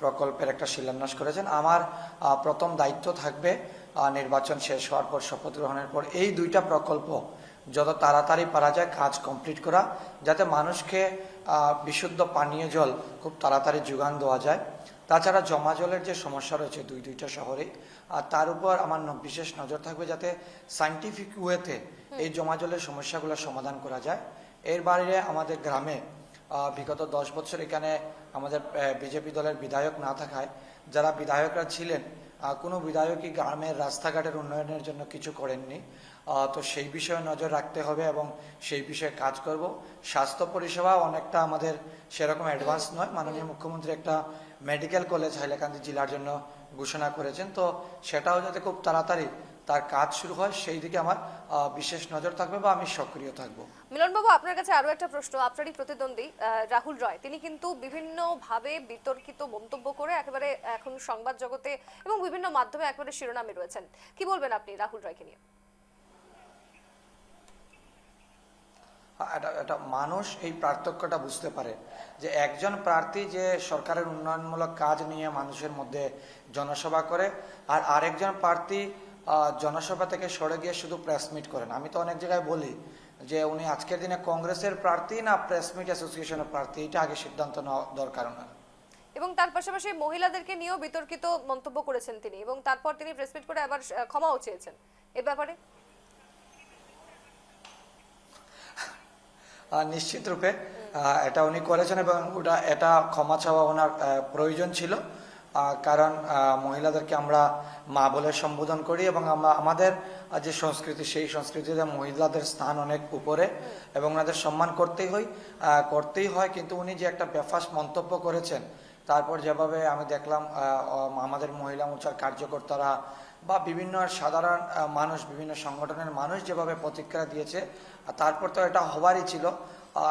প্রকল্পের একটা শিলান্যাস করেছেন। আমার প্রথম দায়িত্ব থাকবে নির্বাচন শেষ হওয়ার পর, শপথ গ্রহণের পর এই দুইটা প্রকল্প যত তাড়াতাড়ি পারা যায় কাজ কমপ্লিট করা, যাতে মানুষকে বিশুদ্ধ পানীয় জল খুব তাড়াতাড়ি যোগান দেওয়া যায়। তাছাড়া জমা জলের যে সমস্যা রয়েছে দুইটা শহরে, আর তার উপর আমার বিশেষ নজর থাকবে যাতে সায়েন্টিফিক ওয়েতে এই জমা জলের সমস্যাগুলো সমাধান করা যায়। এর বাইরে আমাদের গ্রামে বিগত 10 বছর এখানে আমাদের বিজেপি দলের বিধায়ক না থাকায় যারা বিধায়করা ছিলেন, কোনো বিধায়কই গ্রামের রাস্তাঘাটের উন্নয়নের জন্য কিছু করেননি। তো সেই বিষয়ে নজর রাখতে হবে এবং সেই বিষয়ে কাজ করব। স্বাস্থ্য পরিষেবা অনেকটা আমাদের সেরকম অ্যাডভান্স নয়। মাননীয় মুখ্যমন্ত্রী একটা মেডিকেল কলেজ হাইলাকান্দি জেলার জন্য ঘোষণা করেছেন, তো সেটাও যাতে খুব তাড়াতাড়ি তার কাজ শুরু হয় সেই দিকে আমার বিশেষ নজর থাকবে বা আমি সক্রিয় থাকবো। মিলন বাবু, আপনার কাছে আরো একটা প্রশ্ন। আপনারই প্রতিদ্বন্দ্বী রাহুল রয়, তিনি কিন্তু বিভিন্ন ভাবে বিতর্কিত মন্তব্য করে একেবারে এখন সংবাদ জগতে এবং বিভিন্ন মাধ্যমে একেবারে শিরোনামে রয়েছেন। কি বলবেন আপনি রাহুল রয়কে নিয়ে? এটা মানুষ এই পার্থক্যটা বুঝতে পারে যে একজন প্রার্থী যে সরকারের উন্নয়নমূলক কাজ নিয়ে মানুষের মধ্যে জনসভা করে, আর আরেকজন প্রার্থী জনসভা থেকে সরে গিয়ে শুধু প্রেস মিট করেন। আমি তো অনেক জায়গায় বলি যে উনি আজকের দিনে কংগ্রেসের প্রার্থী না প্রেস মিট অ্যাসোসিয়েশনের প্রার্থী, এটা আগে সিদ্ধান্ত নেওয়া দরকার না। এবং তার পাশাপাশি মহিলাদেরকে নিয়েও বিতর্কিত মন্তব্য করেছেন তিনি, এবং তারপর তিনি প্রেস মিট করে আবার ক্ষমাও চেয়েছেন। এ ব্যাপারে নিশ্চিত রূপে এটা উনি করেছেন এবং এটা ক্ষমা চাওয়া ওনার প্রয়োজন ছিল। কারণ মহিলাদেরকে আমরা মা বলে সম্বোধন করি এবং আমরা আমাদের যে সংস্কৃতি সেই সংস্কৃতিতে মহিলাদের স্থান অনেক উপরে এবং ওনাদের সম্মান করতেই হয়। কিন্তু উনি যে একটা বেফাস মন্তব্য করেছেন, তারপর যেভাবে আমি দেখলাম আমাদের মহিলা মোর্চার কার্যকর্তারা বা বিভিন্ন সাধারণ মানুষ, বিভিন্ন সংগঠনের মানুষ যেভাবে প্রতিক্রিয়া দিয়েছে, তারপর তো এটা হবারই ছিল।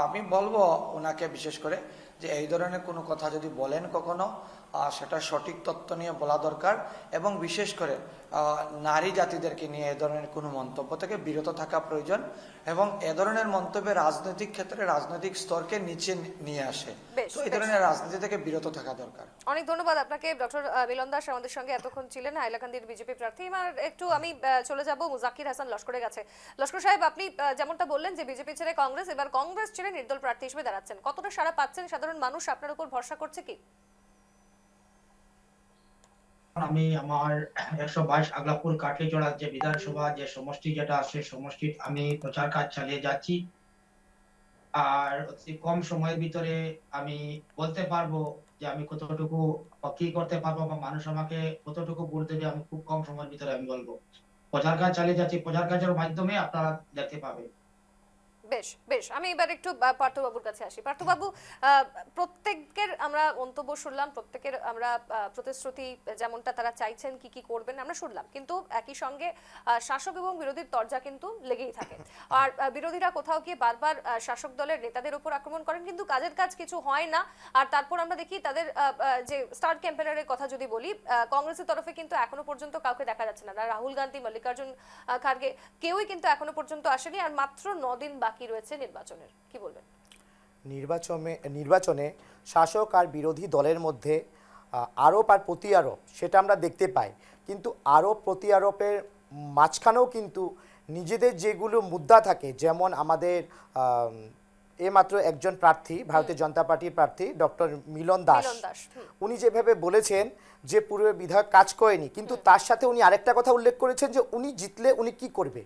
আমি বলবো ওনাকে বিশেষ করে যে এই ধরনের কোনো কথা যদি বলেন কখনো, সেটা সঠিক তথ্য নিয়ে বলা দরকার এবং বিশেষ করে নারী জাতিদেরকে নিয়ে এ ধরনের কোনো মন্তব্য থেকে বিরত থাকা প্রয়োজন এবং এ ধরনের মন্তব্যে রাজনৈতিক ক্ষেত্রে রাজনৈতিক স্তরকে নিচে নিয়ে আসে। তো এই ধরনের রাজনীতি থেকে বিরত থাকা দরকার। অনেক ধন্যবাদ আপনাকে ডক্টর মিলন দাস, আমাদের সঙ্গে এতক্ষণ ছিলেন, হাইলাকান্দির বিজেপি প্রার্থী। এবার একটু আমি চলে যাব মুজাক্কির হাসান লস্করের কাছে। লস্কর সাহেব, আপনি যেমনটা বললেন যে বিজেপি ছেড়ে কংগ্রেস, এবার কংগ্রেস ছেড়ে নির্দল প্রার্থী হিসেবে দাঁড়াচ্ছেন, কতটা সাড়া পাচ্ছেন? সাধারণ মানুষ আপনার উপর ভরসা করছে কি? আমি আমার 122 আগলাপুর কাটলিচড়া যে বিধানসভা যে সমষ্টি যেটা আছে সমষ্টি আমি প্রচার কাজ চালিয়ে যাচ্ছি। আর অতি কম সময়ের ভিতরে আমি বলতে পারবো যে আমি কতটুকু কি করতে পারবো বা মানুষ আমাকে কতটুকু ভোট দেবে, আমি খুব কম সময়ের ভিতরে আমি বলবো। প্রচার কাজ চালিয়ে যাচ্ছি, প্রচার কাজের মাধ্যমে আপনারা দেখতে পাবেন। বেশ বেশ, আমি এবার একটু পার্থবাবুর কাছে আসি। পার্থবাবু, প্রত্যেকের আমরা মন্তব্য শুনলাম, প্রত্যেকের আমরা প্রতিশ্রুতি যেমনটা তারা চাইছেন কি কি করবেন আমরা শুনলাম, কিন্তু একই সঙ্গে শাসক এবং বিরোধীর তরজা কিন্তু লেগেই থাকে। আর বিরোধীরা কোথাও গিয়ে বারবার শাসক দলের নেতাদের উপর আক্রমণ করেন, কিন্তু কাজের কাজ কিছু হয় না। আর তারপর আমরা দেখি তাদের যে স্টার ক্যাম্পেনারের কথা যদি বলি, কংগ্রেসের তরফে কিন্তু এখনো পর্যন্ত কাউকে দেখা যাচ্ছে না। রাহুল গান্ধী, মল্লিকার্জুন খার্গে কেউই কিন্তু এখনো পর্যন্ত আসেনি, আর মাত্র 9 দিন বাকি রয়েছে নির্বাচনের। কি বলবেন? নির্বাচনে শাসক আর বিরোধী দলের মধ্যে আরোপ আর প্রতিআরোপ সেটা আমরা দেখতে পাই, কিন্তু আরোপ প্রতিআরোপের মাঝখানেও কিন্তু নিজেদের যেগুলো মুদ্রা থাকে, যেমন আমাদের এইমাত্র একজন প্রার্থী, ভারতীয় জনতা পার্টির প্রার্থী ডক্টর মিলন দাস, উনি যেভাবে বলেছেন যে পূর্বে বিধায়ক কাজ করেনি, কিন্তু তার সাথে উনি আরেকটা কথা উল্লেখ করেছেন যে উনি জিতলে উনি কি করবে,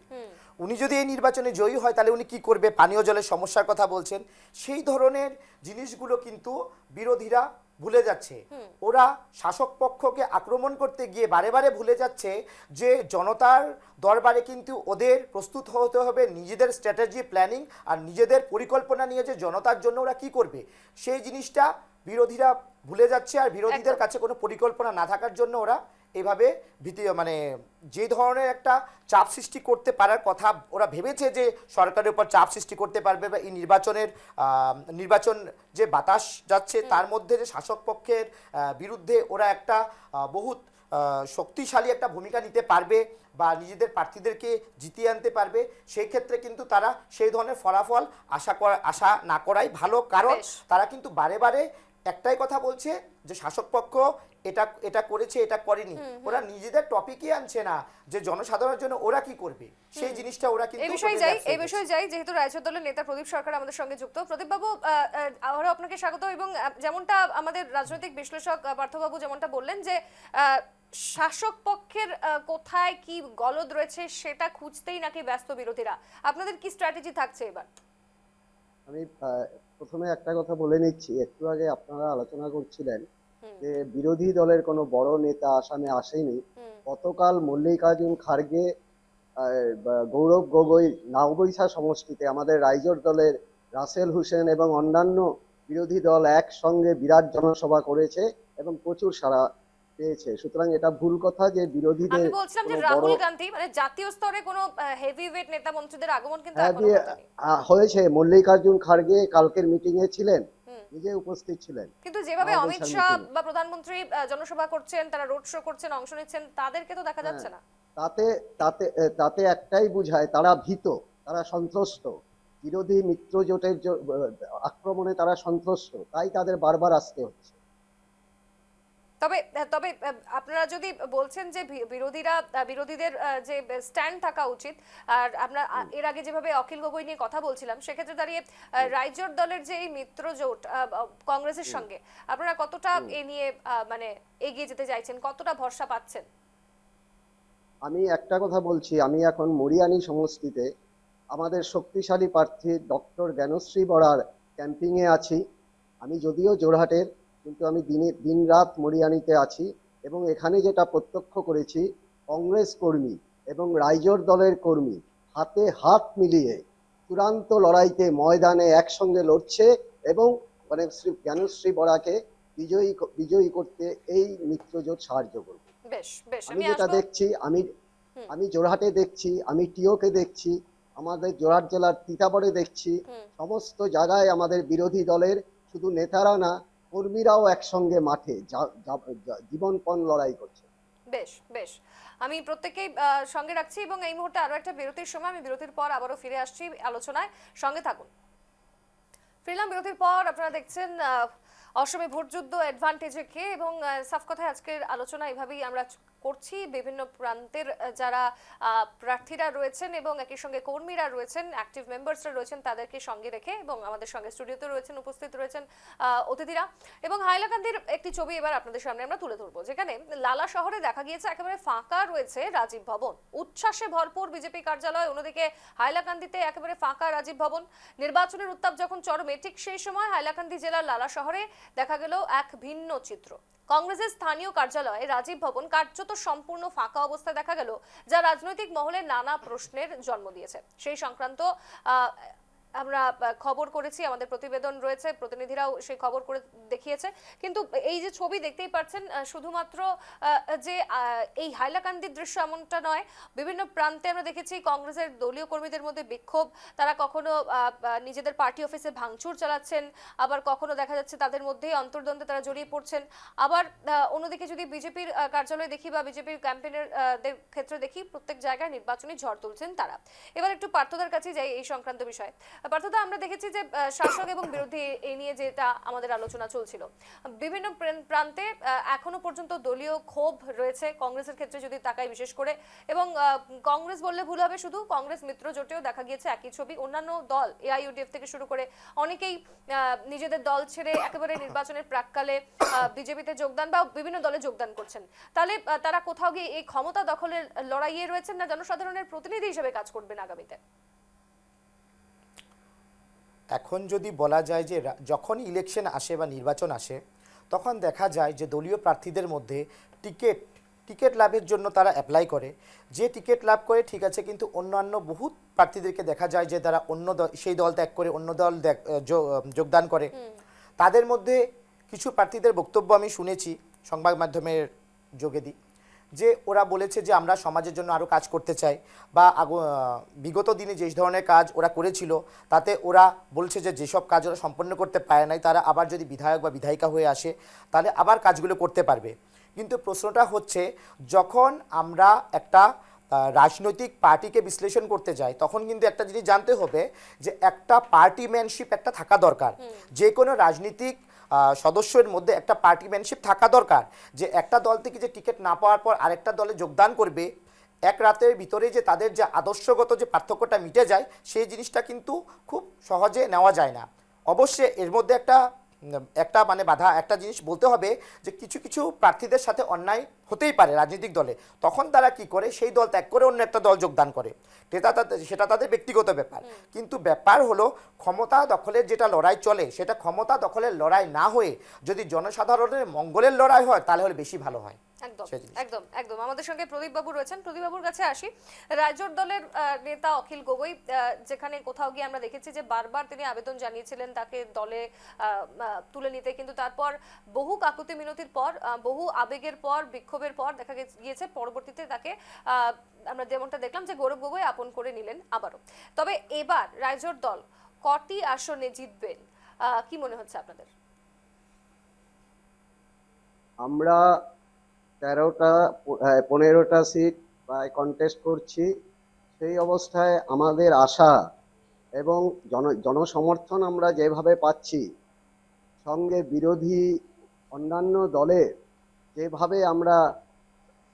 উনি যদি এই নির্বাচনে জয়ী হয় তাহলে উনি কি করবে, পানীয় জলের সমস্যার কথা বলছেন। সেই ধরনের জিনিসগুলো কিন্তু বিরোধীরা ভুলে যাচ্ছে। ওরা শাসক পক্ষকে আক্রমণ করতে গিয়ে বারে বারে ভুলে যাচ্ছে যে জনতার দরবারে কিন্তু ওদের প্রস্তুত হতে হবে নিজেদের স্ট্র্যাটেজি, প্ল্যানিং আর নিজেদের পরিকল্পনা নিয়ে যে জনতার জন্য ওরা কি করবে সেই জিনিসটা বিরোধীরা ভুলে যাচ্ছে। আর বিরোধীদের কাছে কোনো পরিকল্পনা না থাকার জন্য ওরা এইভাবে মানে যে ধরনের একটা চাপ সৃষ্টি করতে পারার কথা ওরা ভেবেছে যে সরকারের উপর চাপ সৃষ্টি করতে পারবে, বা এই নির্বাচন যে বাতাস যাচ্ছে তার মধ্যে যে শাসক পক্ষের বিরুদ্ধে ওরা একটা বহুত শক্তিশালী একটা ভূমিকা নিতে পারবে বা নিজেদের প্রার্থীদেরকে জিতিয়ে আনতে পারবে, সেই ক্ষেত্রে কিন্তু তারা সেই ধরনের ফলাফল আশা না করাই ভালো। কারণ তারা কিন্তু বারে বারে একটাই কথা বলছে যে শাসক পক্ষ এটা করেছে, এটা করেনি। ওরা নিজেদের টপিকই আনছে না যে জনসাধারণের জন্য ওরা কি করবে, সেই জিনিসটা ওরা কিন্তু এই বিষয়ে যাই। যেহেতু রাজ্য দলের নেতা প্রদীপ সরকার আমাদের সঙ্গে যুক্ত। প্রদীপ বাবু, আবারও আপনাকে স্বাগত। এবং যেমনটা আমাদের রাজনৈতিক বিশ্লেষক পার্থবাবু যেমনটা বললেন যে শাসক পক্ষের কোথায় কি গলদ রয়েছে সেটা খুঁজতেই নাকি ব্যস্ত বিরোধীরা, আপনাদের কি স্ট্র্যাটেজি থাকছে এবার? আমি প্রথমে একটা কথা বলে নিচ্ছি, একটু আগে আপনারা আলোচনা করছিলেন যে বিরোধী দলের কোনো বড় নেতা আসামে আসেনি। গতকাল মল্লিকার্জুন খার্গে, গৌরব গগৈ নাওবৈসা সমষ্টিতে আমাদের রাইজোর দলের রাসেল হোসেন এবং অন্যান্য বিরোধী দল একসঙ্গে বিরাট জনসভা করেছে এবং প্রচুর সাড়া পেয়েছে। সুতরাং এটা ভুল কথা যে বিরোধীদের, আমি বলছিলাম যে রাহুল গান্ধী মানে জাতীয় স্তরে কোনো হেভিওয়েট নেতা মন্ত্রীদের আগমন কিন্তু এখনো হয়েছে। মল্লিকার্জুন খার্গে কালকের মিটিং এ ছিলেন, নিজে উপস্থিত ছিলেন, কিন্তু যেভাবে অমিত শাহ বা প্রধানমন্ত্রী জনসভা করছেন, তারা রোড শো করছেন, অংশ নিচ্ছেন, তাদেরকে তো দেখা যাচ্ছে না। তাতে একটাই বোঝায় তারা ভীত, তারা সন্ত্রস্ত, বিরোধী মিত্র জোটের আক্রমণে তারা সন্ত্রস্ত, তাই তাদের বারবার আসতে হচ্ছে। তবে আপনারা যদি বলছেন যে বিরোধীদের যে স্ট্যান্ড থাকা উচিত, আর আমরা এর আগে যেভাবে অখিল গগৈ নিয়ে কথা বলছিলাম, সেক্ষেত্রে দাঁড়িয়ে রাইজোর দলের যে এই মিত্র জোট কংগ্রেসের সঙ্গে আপনারা কতটা এ নিয়ে মানে এগিয়ে যেতে চাইছেন, কতটা ভরসা পাচ্ছেন? আমি একটা কথা বলছি, আমি এখন মরিয়ানি সমষ্টিতে আমাদের শক্তিশালী প্রার্থী ডক্টর জ্ঞানশ্রী বরার ক্যাম্পিং এ আছি। আমি যদিও জোরহাটের, কিন্তু আমি দিন রাত মরিয়ানিতে আছি এবং এখানে যেটা প্রত্যক্ষ করেছি, কংগ্রেস কর্মী এবং রাইজোর দলের কর্মী হাতে হাত মিলিয়ে চূড়ান্ত লড়াইতে ময়দানে একসঙ্গে লড়ছে এবং মানে জ্ঞানশ্রী বরাকে বিজয়ী করতে এই মিত্রজোট সাহায্য করবে। আমি যেটা দেখছি, আমি জোরহাটে দেখছি, আমি টিওকে দেখছি, আমাদের জোরহাট জেলার তিতাবরে দেখছি, সমস্ত জায়গায় আমাদের বিরোধী দলের শুধু নেতারা না, কর্মীরাও একসঙ্গে মাঠে জীবনপণ লড়াই করছে। বেশ, আমি প্রত্যেককেই সঙ্গে রাখছি এবং এই মুহূর্তে আরো একটা বিরতির সময়, আমি বিরতির পর আবারও ফিরে আসছি আলোচনায়, সঙ্গে থাকুন। ফিরলাম বিরতির পর। আপনারা দেখছেন অসমে ভোটযুদ্ধ অ্যাডভান্টেজে কে, এবং সাফ কথায় আজকের আলোচনা এভাবেই আমরা করছি। বিভিন্ন প্রান্তের যারা প্রার্থীরা রয়েছেন এবং একই সঙ্গে কর্মীরা রয়েছেন, অ্যাক্টিভ মেম্বার্সরা রয়েছেন, তাদেরকে সঙ্গে রেখে, এবং আমাদের সঙ্গে স্টুডিওতে রয়েছেন, উপস্থিত রয়েছেন অতিথিরা। এবং হাইলাকান্দির একটি ছবি এবার আপনাদের সামনে আমরা তুলে ধরবো, যেখানে লালা শহরে দেখা গিয়েছে একেবারে ফাঁকা রয়েছে রাজীব ভবন, উচ্ছ্বাসে ভরপুর বিজেপি কার্যালয়, অন্যদিকে হাইলাকান্দিতে একেবারে ফাঁকা রাজীব ভবন। নির্বাচনের উত্তাপ যখন চরমে, ঠিক সেই সময় হাইলাকান্দি জেলার লালা শহরে দেখা গেল এক ভিন্ন চিত্র। কংগ্রেসের স্থানীয় কার্যালয়ে রাজীব ভবন কার্যত সম্পূর্ণ ফাঁকা অবস্থায় দেখা গেল, যা রাজনৈতিক মহলে নানা প্রশ্নের জন্ম দিয়েছে। সেই সংক্রান্ত আমরা খবর করেছি, আমাদের প্রতিবেদন রয়েছে, প্রতিনিধিরাও সেই খবর করে দেখিয়েছে। কিন্তু এই যে ছবি দেখতেই পাচ্ছেন, শুধুমাত্র যে এই হাইলাকান্দির দৃশ্য এমনটা নয়, বিভিন্ন প্রান্তে আমরা দেখেছি কংগ্রেসের দলীয় কর্মীদের মধ্যে বিক্ষোভ, তারা কখনো নিজেদের পার্টি অফিসে ভাঙচুর চালাচ্ছেন, আবার কখনো দেখা যাচ্ছে তাদের মধ্যেই অন্তর্দ্বন্দ্বে তারা জড়িয়ে পড়ছেন। আবার অন্যদিকে যদি বিজেপির কার্যালয়ে দেখি বা বিজেপির ক্যাম্পেনের ক্ষেত্রে দেখি, প্রত্যেক জায়গায় নির্বাচনী ঝড় তুলছেন তারা। এবার একটু পার্থদার কাছে যাই এই সংক্রান্ত বিষয়ে। পার্থদা, আমরা দেখেছি যে শাসক এবং বিরোধী এই নিয়ে যেটা আমাদের আলোচনা চলছিল, বিভিন্ন প্রান্তে এখনো পর্যন্ত দলীয় ক্ষোভ রয়েছে কংগ্রেসের ক্ষেত্রে যদি তাকাই বিশেষ করে, এবং কংগ্রেস বললে ভুল হবে, শুধু কংগ্রেস মিত্র জোটেও দেখা গিয়েছে একই ছবি। অন্যান্য দল এআইইউডিএফ থেকে শুরু করে অনেকেই নিজেদের দল ছেড়ে একেবারে নির্বাচনের প্রাককালে বিজেপিতে যোগদান বা বিভিন্ন দলে যোগদান করছেন। তাহলে তারা কোথাও গিয়ে এই ক্ষমতা দখলের লড়াইয়ে রয়েছেন, না জনসাধারণের প্রতিনিধি হিসেবে কাজ করবেন আগামীতে? এখন যদি বলা যায় যে যখন ইলেকশন আসে বা নির্বাচন আসে, তখন দেখা যায় যে দলীয় প্রার্থীদের মধ্যে টিকিট লাভের জন্য তারা অ্যাপ্লাই করে। যে টিকিট লাভ করে ঠিক আছে, কিন্তু অন্যান্য বহু প্রার্থীদেরকে দেখা যায় যে তারা অন্য দল, সেই দল ত্যাগ করে অন্য দল যোগদান করে। তাদের মধ্যে কিছু প্রার্থীদের বক্তব্য আমি শুনেছি সংবাদ মাধ্যমের যোগেদি, যে ওরা বলেছে যে আমরা সমাজের জন্য আরও কাজ করতে চাই, বা বিগত দিনে যে ধরনের কাজ ওরা করেছিল তাতে ওরা বলছে যে যেসব কাজ ওরা সম্পন্ন করতে পারে নাই, তারা আবার যদি বিধায়ক বা বিধায়িকা হয়ে আসে তাহলে আবার কাজগুলো করতে পারবে। কিন্তু প্রশ্নটা হচ্ছে, যখন আমরা একটা রাজনৈতিক পার্টিকে বিশ্লেষণ করতে যাই, তখন কিন্তু একটা জিনিস জানতে হবে যে একটা পার্টিম্যানশিপ একটা থাকা দরকার। যে কোনো রাজনীতিক সদস্যের মধ্যে একটা পার্টিম্যানশিপ থাকা দরকার, যে একটা দল থেকে যে টিকিট না পাওয়ার পর আরেকটা দলে যোগদান করবে, এক রাতের ভিতরে যে তাদের যে আদর্শগত যে পার্থক্যটা মিটে যায়, সেই জিনিসটা কিন্তু খুব সহজে নেওয়া যায় না। অবশ্যই এর মধ্যে একটা মানে বাধা, একটা জিনিস বলতে হবে যে কিছু কিছু প্রার্থীদের সাথে অন্যায় হতেই পারে রাজনৈতিক দলে, তখন তারা কি করে সেই দল ত্যাগ করে অন্য একটা দল যোগদান করে, সেটা তাদের ব্যক্তিগত ব্যাপার। কিন্তু ব্যাপার হলো ক্ষমতা দখলের যেটা লড়াই চলে, সেটা ক্ষমতা দখলের লড়াই না হয়ে যদি জনসাধারণের মঙ্গলের লড়াই হয় তাহলে হলে বেশি ভালো হয়। একদম একদম একদম। আমাদের সঙ্গে প্রদীপ বাবু রয়েছেন, প্রদীপ বাবুর কাছে আসি। রাইজোট দলের নেতা অখিল গগৈ, যেখানে কোথাও গিয়ে আমরা দেখেছি যে বারবার তিনি আবেদন জানিয়েছিলেন তাকে দলে তুলে নিতে, কিন্তু তারপর বহু কাকুতি মিনতির পর, বহু আবেগের পর, বিক্ষোভের পর দেখা গিয়েছে পরবর্তীতে তাকে আমরা যেমনটা দেখলাম যে গৌরব গগৈ আপন করে নিলেন আবারও। তবে এবার রাইজোট দল কটি আসনে জিতবেন, কি মনে হচ্ছে আপনাদের? আমরা 15টা সিট প্রায় কন্টেস্ট করছি। সেই অবস্থায় আমাদের আশা এবং জনসমর্থন আমরা যেভাবে পাচ্ছি, সঙ্গে বিরোধী অন্যান্য দলে যেভাবে আমরা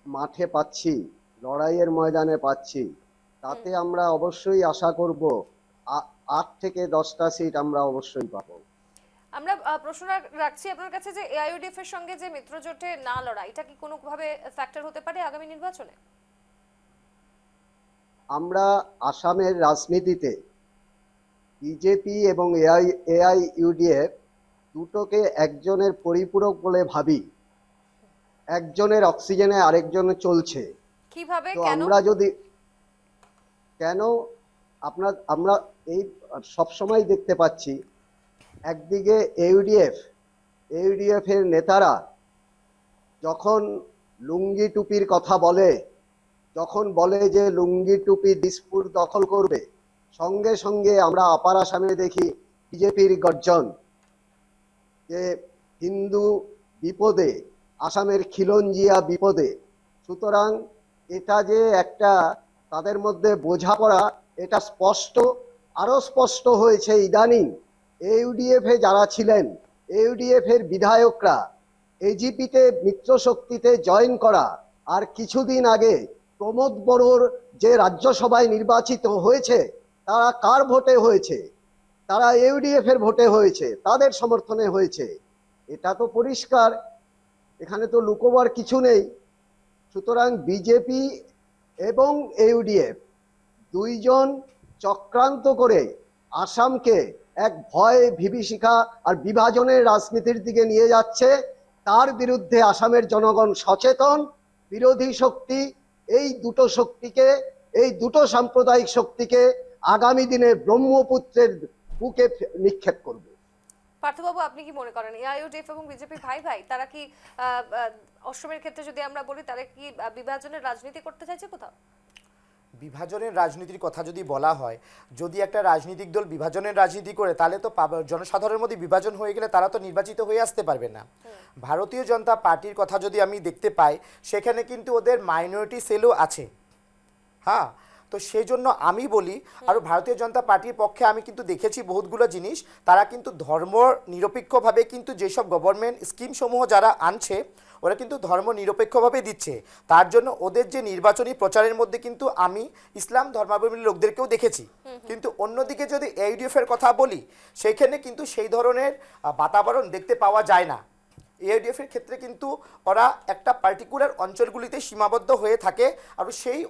মাঠে পাচ্ছি, লড়াইয়ের ময়দানে পাচ্ছি, তাতে আমরা অবশ্যই আশা করব 8 থেকে 10টা সিট আমরা অবশ্যই পাবো। আমরা প্রশ্ন রাখছি আপনার কাছে যে এআইইউডিএফ এর সঙ্গে যে মিত্রজোটে না লড়া, এটা কি কোনোভাবে ফ্যাক্টর হতে পারে আগামী নির্বাচনে? আমরা আসামের রাজনীতিতে বিজেপি এবং এআইইউডিএফ দুটোকে একজনের পরিপূরক বলে ভাবি। একজনের অক্সিজেনে আরেকজনে চলছে। কিভাবে, তো কেন? আমরা যদি আমরা এই সবসময় দেখতে পাচ্ছি, একদিকে ইউডিএফ এর নেতারা যখন লুঙ্গি টুপির কথা বলে, যখন বলে যে লুঙ্গি টুপি দিসপুর দখল করবে, সঙ্গে সঙ্গে আমরা আপার আসামে দেখি বিজেপির গর্জন যে হিন্দু বিপদে, আসামের খিলঞ্জিয়া বিপদে। সুতরাং এটা যে একটা তাদের মধ্যে বোঝাপড়া, এটা স্পষ্ট, আরো স্পষ্ট হয়েছে ইদানিং। ইউডিএফ এ যারা ছিলেন, ইউডিএফ এর বিধায়করা এজিপিতে মিত্র শক্তিতে জয়েন করা, আর কিছুদিন আগে প্রমোদ বড়োর যে রাজ্যসভায় নির্বাচিত হয়েছে, তারা কার ভোটে হয়েছে? তারা ইউডিএফ এর ভোটে হয়েছে, তাদের সমর্থনে হয়েছে। এটা তো পরিষ্কার, এখানে তো লুকোবার কিছু নেই। সুতরাং বিজেপি এবং ইউডিএফ দুইজন চক্রান্ত করে আসামকে এক ভয়, বিভীষিকা আর বিভাজনের রাজনীতির দিকে নিয়ে যাচ্ছে। তার বিরুদ্ধে আসামের জনগণ সচেতন। বিরোধী শক্তি, এই দুটো সাম্প্রদায়িক শক্তিকে আগামী দিনে ব্রহ্মপুত্রের বুকে নিক্ষেপ করবে। পার্থবাবু, আপনি কি মনে করেন এআইইউডিএফ এবং বিজেপি ভাই ভাই, তারা কি অষ্টমের ক্ষেত্রে যদি আমরা বলি, তারা কি বিভাজনের রাজনীতি করতে চাইছে কোথাও? বিভাজনের রাজনীতির কথা যদি বলা হয়, যদি একটা রাজনৈতিক দল বিভাজনের রাজনীতি করে, তাহলে তো জনসাধারণের মধ্যে বিভাজন হয়ে গেলে তারা তো নির্বাচিত হয়ে আসতে পারবে না। ভারতীয় জনতা পার্টির কথা যদি আমি দেখতে পাই, সেখানে কিন্তু ওদের মাইনরিটি সেলও আছে। হ্যাঁ, তো সেই জন্য আমি বলি, আর ভারতীয় জনতা পার্টির পক্ষে আমি কিন্তু দেখেছি বহুতগুলো জিনিস, তারা কিন্তু ধর্ম নিরপেক্ষভাবে কিন্তু যেসব গভর্নমেন্ট স্কিমসমূহ যারা আনছে, ওরা কিন্তু ধর্ম নিরপেক্ষভাবে দিচ্ছে। তার জন্য ওদের যে নির্বাচনী প্রচারের মধ্যে কিন্তু আমি ইসলাম ধর্মাবলম্বী লোকদেরকেও দেখেছি। কিন্তু অন্যদিকে যদি AUDF এর কথা বলি, সেখানে কিন্তু সেই ধরনের বাতাবরণ দেখতে পাওয়া যায় না। AUDF এর ক্ষেত্রে কিন্তু ওরা একটা পার্টিকুলার অঞ্চলগুলিতে সীমাবদ্ধ হয়ে থাকে, আর সেই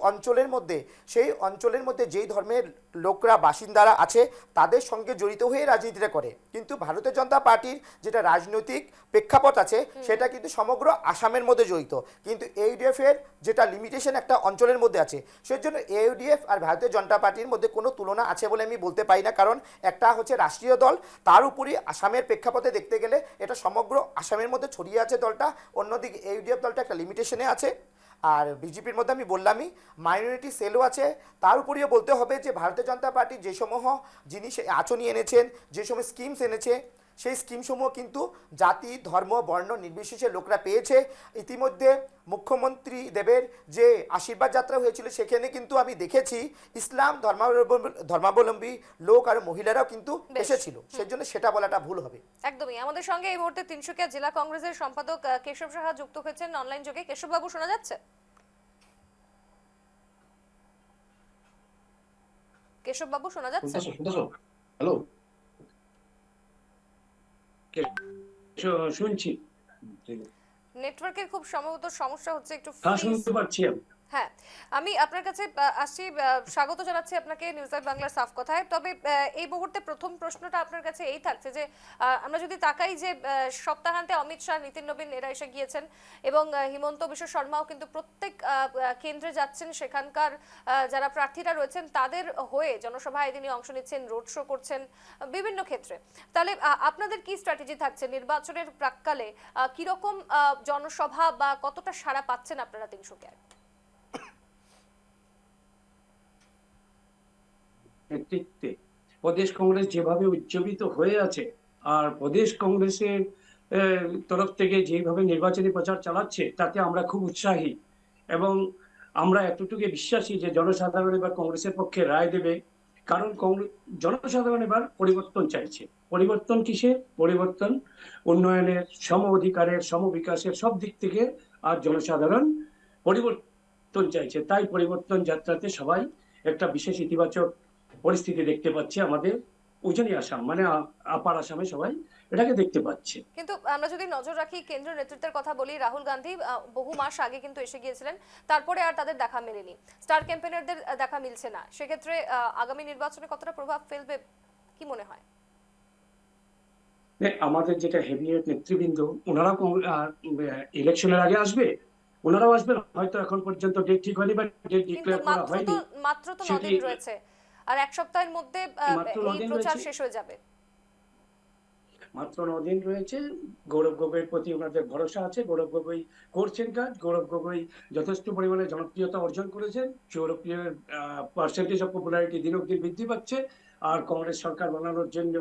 অঞ্চলের মধ্যে যেই ধর্মের লোকরা বাসিন্দারা আছে তাদের সঙ্গে জড়িত হয়ে রাজনীতিটা করে। কিন্তু ভারতীয় জনতা পার্টির যেটা রাজনৈতিক প্রেক্ষাপট আছে, সেটা কিন্তু সমগ্র আসামের মধ্যে জড়িত। কিন্তু AUDF এর যেটা লিমিটেশন একটা অঞ্চলের মধ্যে আছে, সেজন্য AUDF আর ভারতীয় জনতা পার্টির মধ্যে কোনো তুলনা আছে বলে আমি বলতে পারি না। কারণ একটা হচ্ছে রাষ্ট্রীয় দল, তার উপরই আসামের প্রেক্ষাপটে দেখতে গেলে এটা সমগ্র আসামের মধ্যে ছড়িয়ে আছে দলটা। অন্যদিকে AUDF দলটা একটা লিমিটেশনে আছে। আর বিজেপির মধ্যে আমি বললামই মাইনরিটি সেলও আছে। তার উপরেও বলতে হবে যে ভারতীয় জনতা পার্টি যে সমূহ জিনিস আঁচনি এনেছেন, যে সময় স্কিমস এনেছে, সেই স্কিমসমূহ কিন্তু জাতি ধর্ম বর্ণ নির্বিশেষে লোকরা পেয়েছে। ইতিমধ্যে মুখ্যমন্ত্রী দেবের যে আশীর্বাদ যাত্রা হয়েছিল, সেখানে কিন্তু আমি দেখেছি ইসলাম ধর্মাবলম্বী লোক আর মহিলারাও কিন্তু এসেছিল। সেজন্য সেটা বলাটা ভুল হবে। একদমই। আমাদের সঙ্গে এই মুহূর্তে তিনসুকিয়া জেলা কংগ্রেসের সম্পাদক কেশব সাহা যুক্ত হয়েছেন অনলাইন যোগে। কেশব বাবু, শোনা যাচ্ছে? কেশব বাবু, শোনা যাচ্ছে? হ্যালো, শুনছি। নেটওয়ার্কের খুব সম্ভবত সমস্যা হচ্ছে, একটু হ্যাঁ, শুনতে পাচ্ছি আমি। হ্যাঁ, আমি আপনার কাছে আসছি। স্বাগত জানাচ্ছি আপনাকে নিউজ লাইভ বাংলার সাফ কথায়। তবে এই মুহূর্তে প্রথম প্রশ্নটা আপনার কাছে এই থাকছে যে আমরা যদি তাকাই যে সপ্তাহান্তে অমিত শাহ, নীতিন নবীন এরা এসে গিয়েছেন এবং হিমন্ত বিশ্ব শর্মাও কিন্তু প্রত্যেক কেন্দ্রে যাচ্ছেন, সেখানকার যারা প্রার্থীরা রয়েছেন তাদের হয়ে জনসভায় এদিনই অংশ নিচ্ছেন, রোড শো করছেন বিভিন্ন ক্ষেত্রে। তাহলে আপনাদের কি স্ট্র্যাটেজি থাকছে নির্বাচনের প্রাক্কালে? কিরকম জনসভা বা কতটা সাড়া পাচ্ছেন আপনারা তিনসুকিয়ায়? নেতৃত্বে প্রদেশ কংগ্রেস যেভাবে উজ্জীবিত হয়ে আছে, আর প্রদেশ কংগ্রেসের তরফ থেকে যেভাবে নির্বাচনী প্রচার চালাচ্ছে, তাতে আমরা খুব উৎসাহী এবং আমরা এতটুকু বিশ্বাসী যে জনসাধারণ এবার কংগ্রেসের পক্ষে রায় দেবে। কারণ জনসাধারণ এবার পরিবর্তন চাইছে। পরিবর্তন কিসের পরিবর্তন? উন্নয়নের, সম অধিকারের, সম বিকাশের সব দিক থেকে আর জনসাধারণ পরিবর্তন চাইছে। তাই পরিবর্তন যাত্রাতে সবাই একটা বিশেষ ইতিবাচক পরিস্থিতি দেখতে পাচ্ছে। আমাদের উজনি আসাম মানে আপার আসামে সবাই এটাকে দেখতে পাচ্ছে। কিন্তু আমরা যদি নজর রাখি কেন্দ্রীয় নেতৃত্বের কথা বলি, রাহুল গান্ধী বহু মাস আগে কিন্তু এসে গিয়েছিলেন, তারপরে আর তাদের দেখা মেলেনি, স্টার ক্যাম্পেনারদের দেখা মিলছে না। সেক্ষেত্রে আগামী নির্বাচনে কতটা প্রভাব ফেলবে কি মনে হয়? আমাদের যেটা হেভিওয়েট নেতৃবৃন্দ, ওনারা ইলেকশনের আগে আসবে, ওনারাও আসবেন। হয়তো এখন পর্যন্ত ডেট ঠিক হয়নি বা ডেট ডিক্লেয়ার করা হয়নি। মাত্র তো 9 দিন রয়েছে, আর এক সপ্তাহের মধ্যে এই প্রচার শেষ হয়ে যাবে। মাত্র 9 দিন রয়েছে। গৌরব গগৈর প্রতি ওনাদের ভরসা আছে। গৌরব গগৈ করছেন কাজ। গৌরব গগৈ যথেষ্ট পরিমাণে জনপ্রিয়তা অর্জন করেছেন। জনপ্রিয় পার্সেন্টেজ অফ পপুলারিটি দিনক দিন বৃদ্ধি পাচ্ছে। আর কংগ্রেস সরকার বানানোর জন্য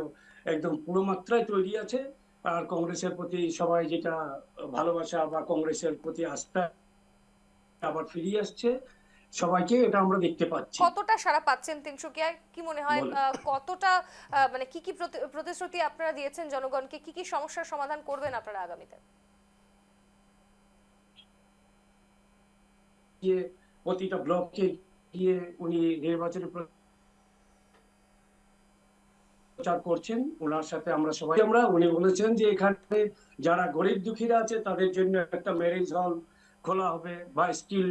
একদম পুরো মাত্রায় তৈরি আছে। আর কংগ্রেসের প্রতি সবাই যেটা ভালোবাসা বা কংগ্রেসের প্রতি আস্থা আবার ফিরিয়ে আসছে সবাইকে, এটা আমরা দেখতে পাচ্ছি। কতটা সাড়া পাচ্ছেন তিনসুকিয়ায় কি মনে হয়? কতটা মানে কি কি প্রতিশ্রুতি আপনারা দিয়েছেন জনগণকে? কি কি সমস্যার সমাধান করবেন আপনারা আগামীতে? প্রতিটা ব্লকে গিয়ে উনি নির্বাচনী প্রচার করছেন। ওনার সাথে আমরা সবাই উনি বলেছেন যে এখানে যারা গরিব দুঃখীরা আছে তাদের জন্য একটা ম্যারেজ হল খোলা হবে বা স্কিল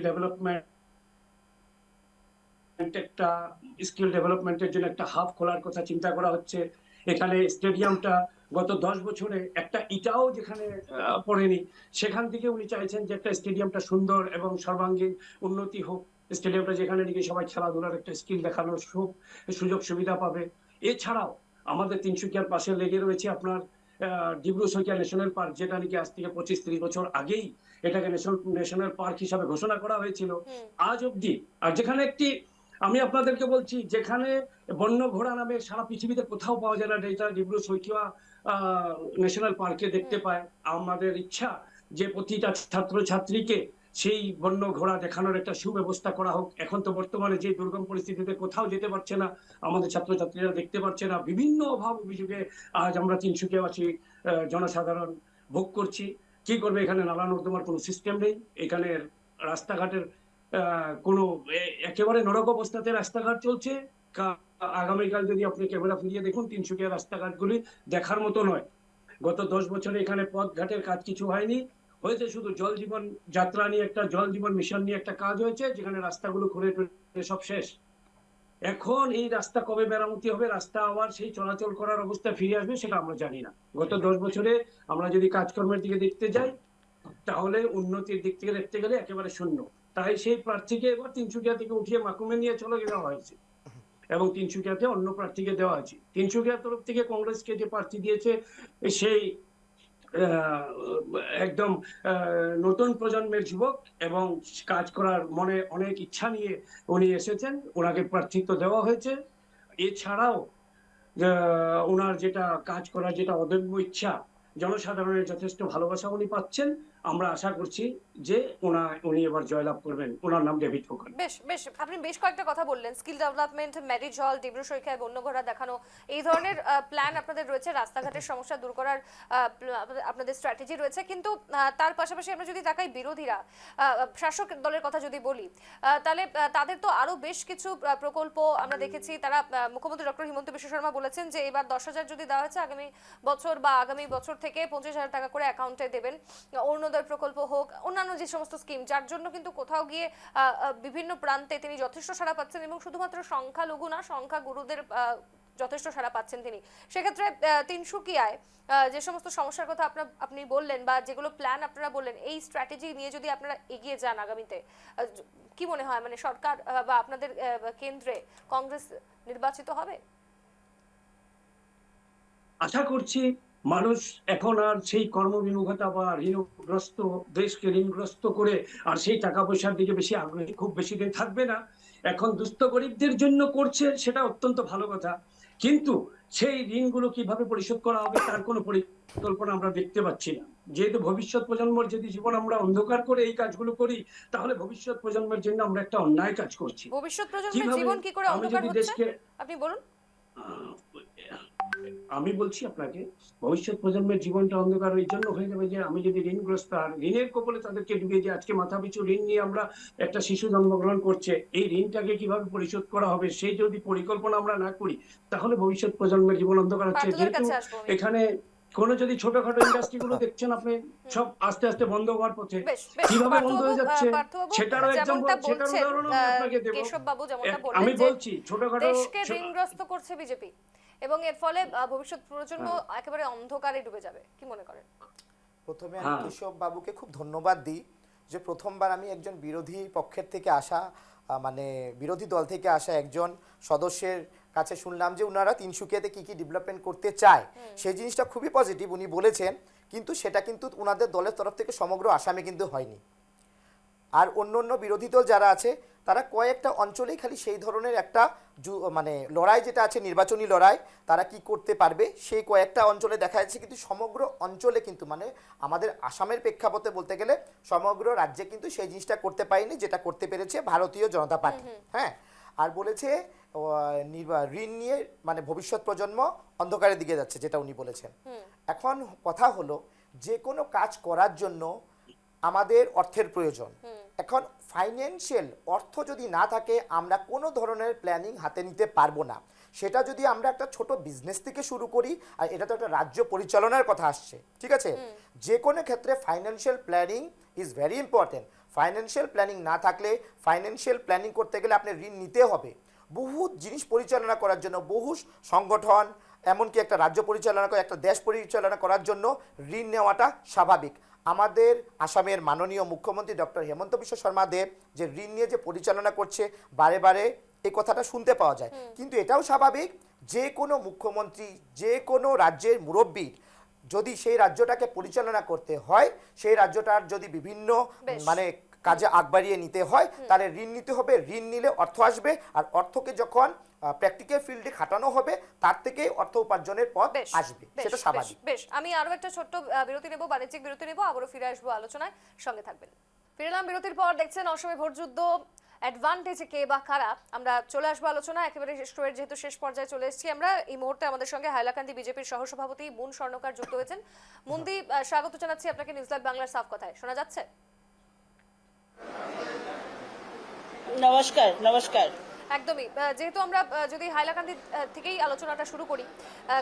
ডেভেলপমেন্টের জন্য একটা হাব খোলার কথা চিন্তা করা হচ্ছে। এখানে স্টেডিয়ামটা গত 10 বছরে একটা ইটাও যেখানে পড়েনি, সেখান থেকে উনি চাইছেন যে একটা স্টেডিয়ামটা সুন্দর এবং সর্বাঙ্গীন উন্নতি হোক। স্টেডিয়ামটা যেখানে নাকি সবাই খেলাধুলার একটা স্কিল দেখানোর সুযোগ সুবিধা পাবে। এছাড়াও আমাদের তিনসুকিয়ার পাশে লেগে রয়েছে আপনার ডিব্রু সৈকিয়া ন্যাশনাল পার্ক, যেটা নাকি আজ থেকে 25-30 বছর আগেই এটাকে ন্যাশনাল পার্ক হিসাবে ঘোষণা করা হয়েছিল, আজ অব্দি। আর যেখানে আমি আপনাদেরকে বলছি, যেখানে বন্য ঘোড়া নামে সারা পৃথিবীতে কোথাও পাওয়া যায় না, যেটা ডিব্রু সৈকিয়া ন্যাশনাল পার্কে দেখতে পায়। আমাদের ইচ্ছা যে প্রতিটা ছাত্র ছাত্রীকে সেই বন্য ঘোড়া দেখানোর একটা সুব্যবস্থা করা হোক। এখন তো বর্তমানে যে দুর্গম পরিস্থিতিতে কোথাও যেতে পারছে না, আমাদের ছাত্রছাত্রীরা দেখতে পারছে না, বিভিন্ন অভাব অভিযোগে আজ আমরা তিনসুকিয়াবাসী জনসাধারণ ভোগ করছি। কি করবে, এখানে নালা নর্দমার কোনো সিস্টেম নেই, এখানে রাস্তাঘাটের কোনো একেবারে নরক অবস্থাতে রাস্তাঘাট চলছে। আগামীকাল যদি আপনি ক্যামেরা ফিরিয়ে দেখুন, তিনসুকিয়া রাস্তাঘাটগুলি দেখার মতো নয়। গত 10 বছরে এখানে পথঘাটের কাজ কিছু হয়নি, হয়েছে শুধু জল জীবন যাত্রা নিয়ে একটা, জল জীবন মিশন নিয়ে একটা কাজ হয়েছে, যেখানে রাস্তাগুলো খুঁড়ে সব শেষ। এখন এই রাস্তা কবে মেরামতি হবে, রাস্তা আবার সেই চলাচল করার অবস্থা ফিরে আসবে, সেটা আমরা জানি না। গত 10 বছরে আমরা যদি কাজকর্মের দিকে দেখতে যাই, তাহলে উন্নতির দিক থেকে দেখতে গেলে একেবারে শূন্য। তাই সেই প্রার্থীকে এবার তিনসুকিয়া থেকে উঠিয়ে মাকুমে নিয়ে চলে যাওয়া হয়েছে এবং তিনসুকিয়াতে অন্য প্রার্থীকে দেওয়া আছে। তিনসুকিয়ার তরফ থেকে কংগ্রেসকে যে প্রার্থী দিয়েছে, সেই একদম নতুন প্রজন্মের যুবক এবং কাজ করার মনে অনেক ইচ্ছা নিয়ে উনি এসেছেন, ওনাকে প্রার্থিত্ব দেওয়া হয়েছে। এছাড়াও ওনার যেটা কাজ করার যেটা অদম্য ইচ্ছা, জনসাধারণের যথেষ্ট ভালোবাসা উনি পাচ্ছেন। আমরা আশা করছি যে উনি এবার জয়লাভ করবেন। ওনার নাম ডেভিড ফোকান। বেশ আপনি বেশ কয়েকটা কথা বললেন, স্কিল ডেভেলপমেন্ট, ম্যারিজ হল, ডিব্রু সৈকিয়ায় বন্য ঘোড়া দেখানো, এই ধরনের প্ল্যান আপনাদের রয়েছে, রাস্তাঘাটের সমস্যা দূর করার আপনাদের স্ট্র্যাটেজি রয়েছে। কিন্তু তার পাশাপাশি আমরা যদি তাকাই, বিরোধীরা, শাসক দলের কথা যদি বলি, তাহলে তাদের তো আরো বেশ কিছু প্রকল্প আমরা দেখেছি। তারা মুখ্যমন্ত্রী ডক্টর হিমন্ত বিশ্ব শর্মা বলেছেন যে এবার 10,000 যদি দেওয়া হয়েছে, আগামী বছর বা আগামী বছর থেকে 25,000 টাকা করে অ্যাকাউন্টে দেবেন। অরুণোদয় প্রকল্প হোক, অন্যান্য যে সমস্ত স্কিম, যার জন্য কিন্তু কোথাও গিয়ে বিভিন্ন প্রান্তে তিনি যথেষ্ট সাড়া পাচ্ছেন এবং শুধুমাত্র সংখ্যালঘু না, সংখ্যাগুরুদের যথেষ্ট সাড়া পাচ্ছেন তিনি। সেক্ষেত্রে তিনসুকিয়ায় যে সমস্ত সমস্যার কথা আপনি বললেন বা যেগুলো প্ল্যান আপনারা বললেন, এই স্ট্র্যাটেজি নিয়ে যদি আপনারা এগিয়ে যান আগামীতে, কি মনে হয়, মানে সরকার বা আপনাদের কেন্দ্রে কংগ্রেস নির্বাচিত হবে? আশা করছি মানুষ এখন আর সেই কর্মবিমুখতা বা ঋণগ্রস্ত, দেশকে ঋণগ্রস্ত করে আর সেই টাকা পয়সার দিকে বেশি আগ্রহী খুব বেশি দিন থাকবে না। এখন দুস্থ গরিবদের জন্য করছে, সেটা অত্যন্ত ভালো কথা, কিন্তু সেই ঋণগুলো কিভাবে পরিশোধ করা হবে তার কোনো পরিকল্পনা আমরা দেখতে পাচ্ছি না। যেহেতু ভবিষ্যৎ প্রজন্মের যদি জীবন আমরা অন্ধকার করে এই কাজগুলো করি, তাহলে ভবিষ্যৎ প্রজন্মের জন্য আমরা একটা অন্যায় কাজ করছি। ভবিষ্যৎ প্রজন্মের জীবন কি করে অন্ধকার হচ্ছে আপনি বলুন। আমি বলছি আপনাকে, ভবিষ্যৎ প্রজন্মের জীবনটা অন্ধকার এই জন্য হয়ে যাবে যে আমি যদি ঋণগ্রস্ত আর ঋণের কবলে তাদেরকে ডুবিয়ে যে আজকে মাথা পিছু ঋণ নিয়ে আমরা একটা শিশু জন্মগ্রহণ করছে, এই ঋণটাকে কিভাবে পরিশোধ করা হবে সেই যদি পরিকল্পনা আমরা না করি, তাহলে ভবিষ্যৎ প্রজন্মের জীবন অন্ধকার হচ্ছে। যেহেতু এখানে কোনো যদি ছোটখাটো ইন্ডাস্ট্রি গুলো দেখছেন আপনি, সব আস্তে আস্তে বন্ধ হওয়ার পথে, কিভাবে বন্ধ হয়ে যাচ্ছে সেটারও এক্সাম্পল, সেটার উদাহরণ আমি আপনাকে দেব। কেশববাবু যেমনটা বললেন, আমি বলছি ছোটখাটো দেশকে ঋণগ্রস্ত করছে বিজেপি এবং এর ফলে ভবিষ্যৎ প্রজন্ম একেবারে অন্ধকারে ডুবে যাবে, কি মনে করেন? প্রথমে আমি কেশব বাবুকে খুব ধন্যবাদ দিই যে প্রথমবার আমি একজন বিরোধী পক্ষের থেকে আসা, মানে বিরোধী দল থেকে আসা একজন সদস্যের কাছে শুনলাম যে ওনারা তিনসুকিয়াতে কি কি ডেভেলপমেন্ট করতে চায়, সেই জিনিসটা খুবই পজিটিভ উনি বলেছেন। কিন্তু সেটা কিন্তু ওনাদের দলের তরফ থেকে সমগ্র আসামে কিন্তু হয়নি। আর অন্য বিরোধী দল যারা আছে তারা কয়েকটা অঞ্চলেই খালি সেই ধরনের একটা মানে লড়াই যেটা আছে, নির্বাচনী লড়াই, তারা কি করতে পারবে সেই কয়েকটা অঞ্চলে দেখা যাচ্ছে। কিন্তু সমগ্র অঞ্চলে কিন্তু মানে আমাদের আসামের প্রেক্ষাপটে বলতে গেলে সমগ্র রাজ্যে কিন্তু সেই জিনিসটা করতে পারেনি, যেটা করতে পেরেছে ভারতীয় জনতা পার্টি। হ্যাঁ, আর বলেছে ঋণ নিয়ে মানে ভবিষ্যৎ প্রজন্ম অন্ধকারের দিকে যাচ্ছে, যেটা উনি বলেছেন। এখন কথা হলো, যে কোনো কাজ করার জন্য আমাদের অর্থের প্রয়োজন। এখন ফাইন্যান্সিয়াল অর্থ যদি না থাকে আমরা কোনো ধরনের প্ল্যানিং হাতে নিতে পারবো না। সেটা যদি আমরা একটা ছোট বিজনেস থেকে শুরু করি, আর এটা তো একটা রাজ্য পরিচালনার কথা আসছে, ঠিক আছে, যে কোনো ক্ষেত্রে financial planning is very important. Financial planning না থাকলে, ফাইন্যান্সিয়াল প্ল্যানিং করতে গেলে আপনি ঋণ নিতে হবে। বহু জিনিস পরিচালনা করার জন্য, বহু সংগঠন, এমনকি একটা রাজ্য পরিচালনা করে, একটা দেশ পরিচালনা করার জন্য ঋণ নেওয়াটা স্বাভাবিক। আমাদের আসামের মাননীয় মুখ্যমন্ত্রী ডক্টর হিমন্ত বিশ্ব শর্মা দেব যে ঋণ নিয়ে যে পরিচালনা করছে, বারে বারে এই কথাটা শুনতে পাওয়া যায়। কিন্তু এটাও স্বাভাবিক, যে কোনো মুখ্যমন্ত্রী, যে কোনো রাজ্যের মুরব্বীর যদি সেই রাজ্যটাকে পরিচালনা করতে হয়, সেই রাজ্যটার যদি বিভিন্ন বেশ। মানে কাজে আগ বাড়িয়ে নিতে হয়, তাহলে ঋণ নিতে হবে। ঋণ নিলে অর্থ আসবে, আর অর্থকে যখন প্র্যাকটিক্যাল ফিল্ডে খাটানো হবে, তার থেকে অর্থ উপার্জনের পথ বেশ, আসবে, বেশ, সেটা বেশ, স্বাভাবিক। বেশ। আমি আরো একটা ছোট্ট বিরতি নেব, বাণিজ্যিক বিরতি নেব, আবারও ফিরে আসবো আলোচনায়, সঙ্গে থাকবেন। ফিরলাম বিরতির পর। দেখছেন অসমে ভোটযুদ্ধ, অ্যাডভান্টেজে কে বা কারা। আমরা চলে আসবো আলোচনা একেবারে শোয়ের যেহেতু শেষ পর্যায়ে চলে এসেছি আমরা। এই মুহূর্তে আমাদের সঙ্গে হাইলাকান্দি বিজেপির সহসভাপতি মুন স্বর্ণকার যুক্ত হয়েছেন। মুন্দি, স্বাগত জানাচ্ছি আপনাকে নিউজ লাইভ বাংলার সাফ কথায়। শোনা যাচ্ছে? নমস্কার, নমস্কার। একদমই। যেহেতু আমরা যদি হাইলাকান্দি থেকেই আলোচনাটা শুরু করি,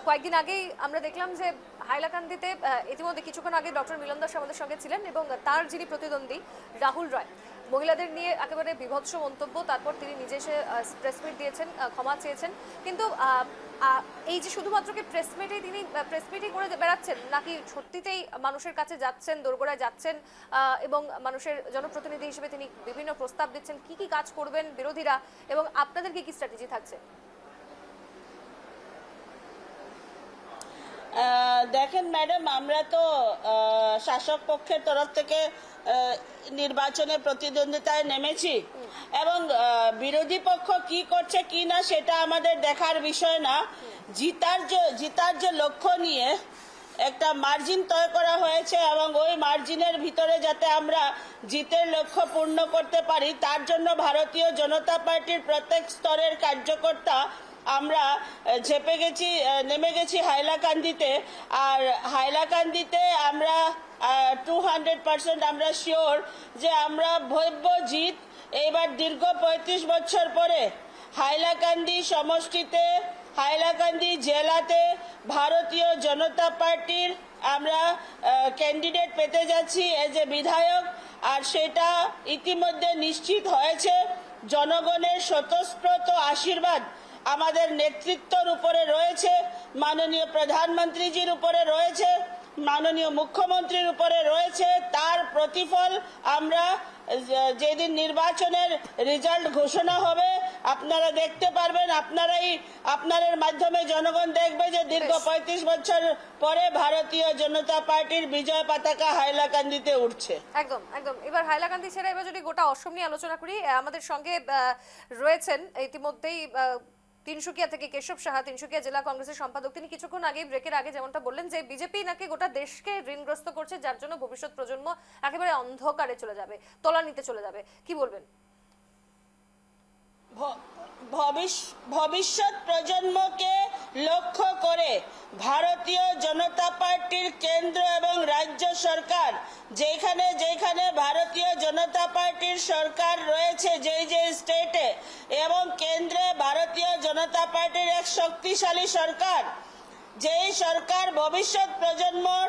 কয়েকদিন আগেই আমরা দেখলাম যে হাইলাকান্দিতে ইতিমধ্যে কিছুক্ষণ আগে ডক্টর মিলন দাস আমাদের সঙ্গে ছিলেন এবং তার যিনি প্রতিদ্বন্দ্বী রাহুল রায়, মহিলাদের নিয়ে একেবারে বিভৎস মন্তব্য, তারপর তিনি নিজে এসে প্রেস মিট দিয়েছেন, ক্ষমা চেয়েছেন। কিন্তু এই যে শুধুমাত্র কি প্রেস মিটই করে বেড়াচ্ছেন, নাকি সত্যিতেই মানুষের কাছে যাচ্ছেন, দোরগোড়ায় যাচ্ছেন এবং মানুষের জনপ্রতিনিধি হিসেবে তিনি বিভিন্ন প্রস্তাব দিচ্ছেন, কি কি কাজ করবেন বিরোধীরা এবং আপনাদের কি কি স্ট্র্যাটেজি থাকছে? দেখেন ম্যাডাম, আমরা তো শাসক পক্ষের তরফ থেকে নির্বাচনে প্রতিদ্বন্দ্বিতায় নেমেছি এবং বিরোধী পক্ষ কি করছে কি না সেটা আমাদের দেখার বিষয় না। জিতার যে লক্ষ্য নিয়ে একটা মার্জিন তয় করা হয়েছে এবং ওই মার্জিনের ভিতরে যাতে আমরা জিতের লক্ষ্য পূর্ণ করতে পারি, তার জন্য ভারতীয় জনতা পার্টির প্রত্যেক স্তরের কার্যকর্তা আমরা নেমে গেছি হাইলাকান্দিতে। আর হাইলাকান্দিতে আমরা 200% আমরা শিওর যে আমরা ভব্য জিত এবার দীর্ঘ 35 বছর পরে হাইলাকান্দি সমষ্টিতে, হাইলাকান্দি জেলাতে ভারতীয় জনতা পার্টির আমরা ক্যান্ডিডেট পেতে যাচ্ছি এজ এ বিধায়ক। আর সেটা ইতিমধ্যে নিশ্চিত হয়েছে। জনগণের স্বতঃস্ফূর্ত আশীর্বাদ আমাদের নেতৃত্বের উপরে রয়েছে, মাননীয় প্রধানমন্ত্রীজির উপরে রয়েছে, মাননীয় মুখ্যমন্ত্রীর উপরে রয়েছে। তার প্রতিফল আমরা যেদিন নির্বাচনের রেজাল্ট ঘোষণা হবে আপনারা দেখতে পারবেন। আপনাদের মাধ্যমে জনগণ দেখবে যে দীর্ঘ 35 বছর পরে ভারতীয় জনতা পার্টির বিজয় পতাকা হাইলাকান্দিতে উঠছে। একদম একদম। এবার হাইলাকান্দি ছেড়ে এবার যদি গোটা অসম নিয়ে আলোচনা করি, আমাদের সঙ্গে রয়েছেন ইতিমধ্যেই তিনসুকিয়া থেকে কেশব সাহা, তিনসুকিয়া জেলা কংগ্রেসের সম্পাদক। তিনি কিছুক্ষণ আগে ব্রেকের আগে যেমনটা বললেন যে বিজেপি নাকি গোটা দেশকে ঋণগ্রস্ত করছে, যার জন্য ভবিষ্যৎ প্রজন্ম একেবারে অন্ধকারে চলে যাবে, তলানিতে চলে যাবে। কি বলবেন? ভবিষ্যৎ প্রজন্মকে লক্ষ্য করে ভারতীয় জনতা পার্টির কেন্দ্র এবং রাজ্য সরকার, যেখানে ভারতীয় জনতা পার্টির সরকার রয়েছে যে স্টেটে, এবং কেন্দ্রে ভারতীয় জনতা পার্টির এক শক্তিশালী সরকার, যেই সরকার ভবিষ্যৎ প্রজন্মর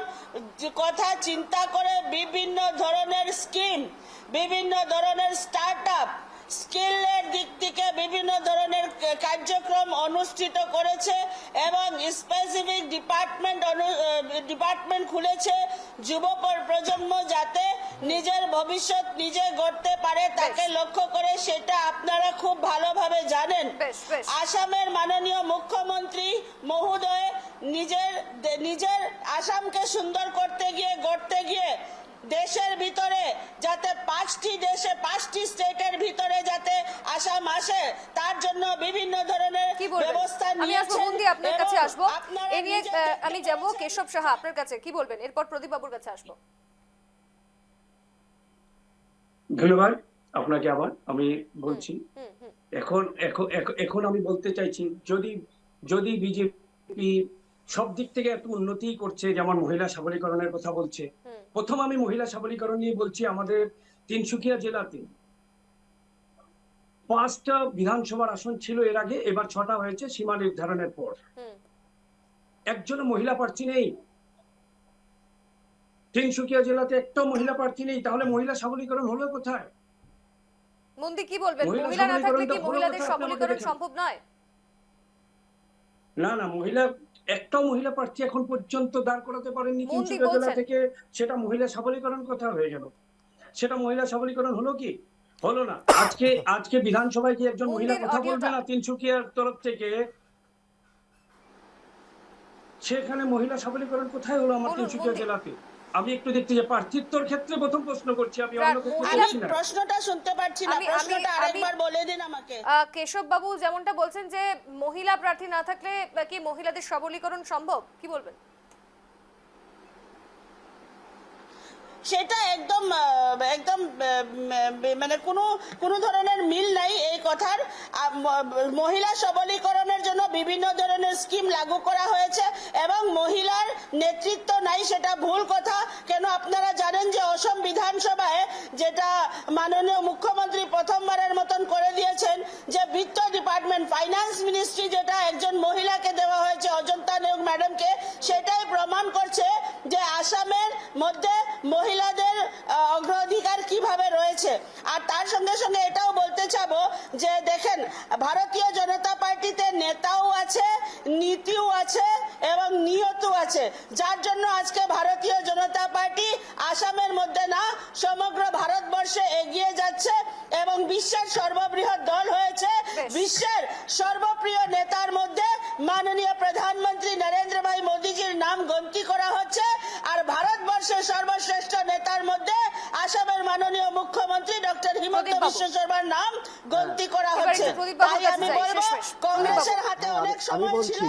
কথা চিন্তা করে বিভিন্ন ধরনের স্কিম, বিভিন্ন ধরনের স্টার্ট আপ, স্কিলের দিক থেকে বিভিন্ন ধরনের কার্যক্রম অনুষ্ঠিত করেছে এবং স্পেসিফিক ডিপার্টমেন্ট খুলেছে যুব প্রজন্ম যাতে নিজের ভবিষ্যৎ নিজে গড়তে পারে, তাকে লক্ষ্য করে। সেটা আপনারা খুব ভালোভাবে জানেন। আসামের মাননীয় মুখ্যমন্ত্রী মহোদয় নিজের আসামকে সুন্দর গড়তে গিয়ে দেশের ভিতরে যাতে 5টি স্টেটের ভিতরে যাতে আসাম আসে, তার জন্য বিভিন্ন ধরনের ব্যবস্থা নিয়েছেন। আপনার কাছে আসবো এই নিয়ে, আমি যাব কেশব সাহা আপনার কাছে। কি বলবেন? এরপর প্রদীপ বাবুর কাছে আসবো। ধন্যবাদ আপনাকে। আবার আমি বলছি, এখন আমি বলতে চাইছি, যদি বিজেপি সব দিক থেকে এত উন্নতি করছে, যেমন মহিলা সবলীকরণের কথা বলছে, প্রথম আমি মহিলা সবলীকরণ নিয়ে বলছি। আমাদের তিনসুকিয়া জেলাতে 5টা বিধানসভার আসন ছিল এর আগে, এবার 6টা হয়েছে সীমা নির্ধারণের পর। একজন মহিলা প্রার্থী নেই তিনসুকিয়া জেলাতে, একটা মহিলা প্রার্থী নেই। তাহলে মহিলা সবলীকরণ হলো কোথায়? মন্দি কি বলবেন? মহিলা না থাকলে কি মহিলাদের সবলীকরণ সম্ভব নয়? না, একটাও মহিলা প্রার্থী এখন পর্যন্ত দাঁড় করাতে পারেননি তিনসুকিয়া জেলা থেকে। সেটা মহিলা সবলীকরণ কথা হয়ে গেল? সেটা মহিলা সবলীকরণ হলো কি? হলো না। আজকে বিধানসভায় কি একজন মহিলা মন্দির কথা অডিওটা। বলবে না? তিনসুকিয়ার তরফ থেকে সেখানে মহিলা সবলীকরণ কোথায় হলো আমার বলুন, তিনসুকিয়া মন্দির। জেলাতে? আমি একটু দেখতে যে প্রার্থিত্বর ক্ষেত্রে প্রথম প্রশ্ন করছি, আমি অন্য ক্ষেত্রে মহিলা- করছি না। প্রশ্নটা শুনতে পাচ্ছি না, প্রশ্নটা আমি আরেকবার বলে দিন আমাকে। কেশব বাবু যেমনটা বলছেন যে মহিলা প্রার্থী না থাকলে কি মহিলাদের সবলীকরণ সম্ভব, কি বলবেন? সেটা একদম একদম মানে কোনো ধরনের মিল নাই এই কথার। মহিলা সবলীকরণের জন্য বিভিন্ন ধরনের স্কিম লাগু করা হয়েছে এবং মহিলার নেতৃত্ব নাই, সেটা ভুল কথা। কেন আপনারা জানেন যে অসম বিধানসভায় যেটা মাননীয় মুখ্যমন্ত্রী প্রথমবারের মতন করে দিয়েছেন, যে বিত্ত ডিপার্টমেন্ট, ফাইন্যান্স মিনিস্ট্রি যেটা একজন মহিলাকে দেওয়া হয়েছে, অজন্তা নেওগ ম্যাডামকে, সেটাই প্রমাণ করছে যে আসামের মধ্যে মহিলাদের অগ্রাধিকার কিভাবে রয়েছে। আর তার সঙ্গে সঙ্গে এটাও বলতে চাবো যে দেখেন, ভারতীয় জনতা পার্টিতে নেতাও আছে, নীতিও আছে এবং নিয়তও আছে, যার জন্য আজকে ভারতীয় জনতা পার্টি আসামের মধ্যে না সমগ্র ভারতবর্ষে এগিয়ে যাচ্ছে এবং বিশ্বের সর্ববৃহৎ দল হয়েছে। বিশ্বের সর্বপ্রিয় নেতার মধ্যে মাননীয় প্রধানমন্ত্রী নরেন্দ্র ভাই মোদীজির নাম গন্তি করা হচ্ছে, আর ভারতবর্ষের সর্বশ্রেষ্ঠ নেতার মধ্যে আসামের মাননীয় মুখ্যমন্ত্রী ডক্টর হিমন্ত প্রদীপ বাবু। বিশ্ব শর্মার নাম গন্তি করা এবার হচ্ছে। একটু প্রদীপ বাবুর তাই কাছে আমি যাই, বলবো শেষমেশ। কংগ্রেসের হাতে হ্যাঁ, অনেক আমি সময় বলছি ছিল,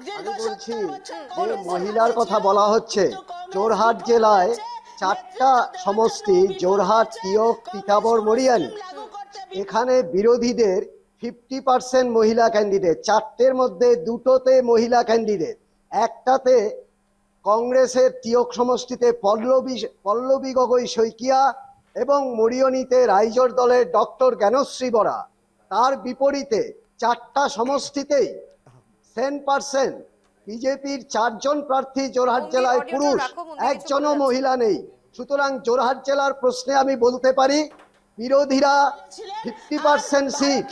দীর্ঘ 70 বছর যে কংগ্রেসের মহিলার হাতে কথা ছিল, বলা হচ্ছে কিন্তু কংগ্রেস জোরহাট বিফল জেলায় হয়েছে, 4টা নেতৃত্ব দেওয়ার সমষ্টি, জন্য বিফল জোরহাট, হয়েছে, তিয়ক, কংগ্রেস তিতাবর, কোনো মরিয়ানি। স্কিম লাগু করতে বিফল এখানে বিরোধীদের 50% মহিলা ক্যান্ডিডেট, 4টের মধ্যে 2টোতে মহিলা ক্যান্ডিডেট, একটাতে কংগ্রেসের তিয়ক সমষ্টিতে পল্লবী গগৈ শইকিয়া এবং মরিয়নিতে রাইজর দলের ডক্টর জ্ঞানশ্রী বরা। তার বিপরীতে 4টা সমষ্টিতেই 10% বিজেপির 4জন প্রার্থী জোরহাট মন্দির জেলায় অডিওটা পুরুষ, রাখো, মন্দির কিছু একজনও বলে মহিলা নেই। সুতরাং জোরহাট জেলার প্রশ্নে আমি বলতে পারি বিরোধীরা 50% সিট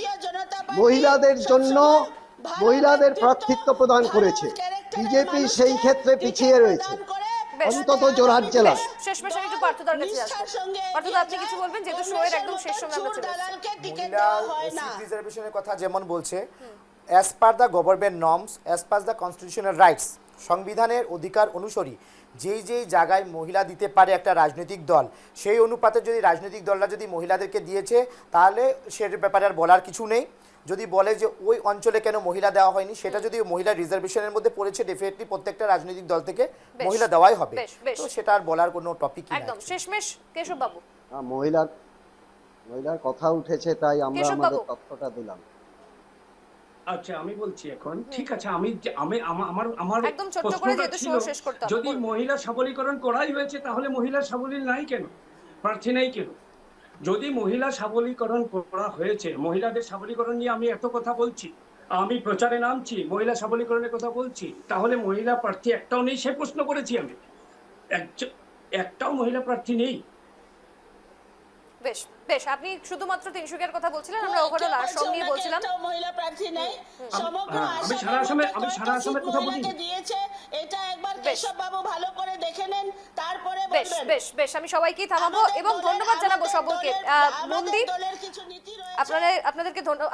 মহিলাদের জন্য মহিলাদের প্রার্থিত্ব প্রদান করেছে, বিজেপি সেই ক্ষেত্রে পিছিয়ে রয়েছে, অন্তত জোরহাট জেলা। শেষমেশ আমি একটু পার্থদার কাছে আসবো। পার্থদা, আপনি কিছু বলবেন, যেহেতু শোয়ের একদম শেষ সময় আমরা চলে এসেছি। মহিলা সিট রিজার্ভেশনের কথা যেমন বলছে, as per the government norms, as per the constitutional rights, সংবিধানের অধিকার অনুসারী যেই জায়গায় মহিলা দিতে পারে একটা রাজনৈতিক দল, সেই অনুপাতে যদি রাজনৈতিক দলরা যদি মহিলাদেরকে দিয়েছে, তাহলে সেটার ব্যাপারে আর বলার কিছু নেই। যদি বলে যে ওই অঞ্চলে কেন মহিলা দেওয়া হয়নি, সেটা যদি মহিলা রিজার্ভেশনের মধ্যে পড়েছে, ডেফিনেটলি প্রত্যেকটা রাজনৈতিক দল থেকে মহিলা দেওয়াই হবে। তো সেটা আর বলার কোনো টপিক নেই। একদম শেষমেশ কেশব বাবু। মহিলার কথা উঠেছে, তাই আমরা কেশব আমাদের বাবু। তথ্যটা দিলাম। আচ্ছা, আমি বলছি এখন, ঠিক আছে, আমার একদম ছোট্ট করে, প্রশ্নটা যেহেতু ছিল, show শেষ করতে হবে, যদি বলুন। মহিলা সবলীকরণ করাই হয়েছে, তাহলে মহিলা সবলীল নাই কেন, প্রার্থী নেই কেন? যদি মহিলা সবলীকরণ করা হয়েছে, মহিলাদের সবলীকরণ নিয়ে আমি এত কথা বলছি, আমি প্রচারে নামছি, মহিলা সবলীকরণের কথা বলছি, তাহলে মহিলা প্রার্থী একটাও নেই? সে প্রশ্ন করেছি আমি, একটাও মহিলা প্রার্থী নেই। বেশ বেশ, আপনি শুধুমাত্র তিনসুকিয়ার কথা বলছিলেন, আমরা ওভারঅল আসাম নিয়ে বলছিলাম। মহিলা প্রার্থী নেই, সমগ্র আমি সারা আসামের কথা বলি। দিয়েছে, এটা একবার বেশ। কেশব বাবু ভালো করে দেখে নেন, তারপরে বেশ বলবেন। বেশ বেশ, আমি সবাইকেই থামাবো আমাদের এবং দলের- ধন্যবাদ জানাবো আমাদের সকলকে। দলের- মন্দির, আমাদের দলের কিছু নীতি রয়েছে।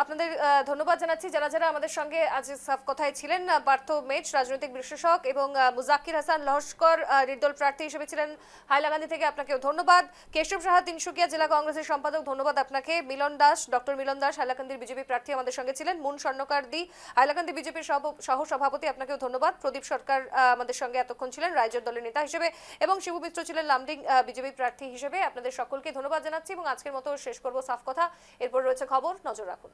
আপনাদের ধন্যবাদ জানাচ্ছি যারা আমাদের সঙ্গে আজ সাফ কথায় ছিলেন। পার্থ মেচ, রাজনৈতিক বিশ্লেষক, এবং মুজাক্কির হাসান লস্কর, নির্দল প্রার্থী হিসেবে ছিলেন হাইলাকান্দি থেকে, আপনাকেও ধন্যবাদ। কেশব সাহা, তিনসুকিয়া জেলা কংগ্রেসের সম্পাদক, ধন্যবাদ আপনাকে। মিলন দাস, ডক্টর মিলন দাস, হাইলাকান্দির বিজেপি প্রার্থী আমাদের সঙ্গে ছিলেন। মুন স্বর্ণকার দি, হাইলাকান্দি বিজেপির সহ সভাপতি, আপনাকেও ধন্যবাদ। প্রদীপ সরকার আমাদের সঙ্গে এতক্ষণ ছিলেন রাইজর দলের নেতা হিসেবে, এবং শিবু মিত্র ছিলেন লামডিং বিজেপি প্রার্থী হিসেবে। আপনাদের সকলকে ধন্যবাদ জানাচ্ছি এবং আজকের মতো শেষ করব সাফ কথা। এরপর রয়েছে খবর, নজর রাখুন।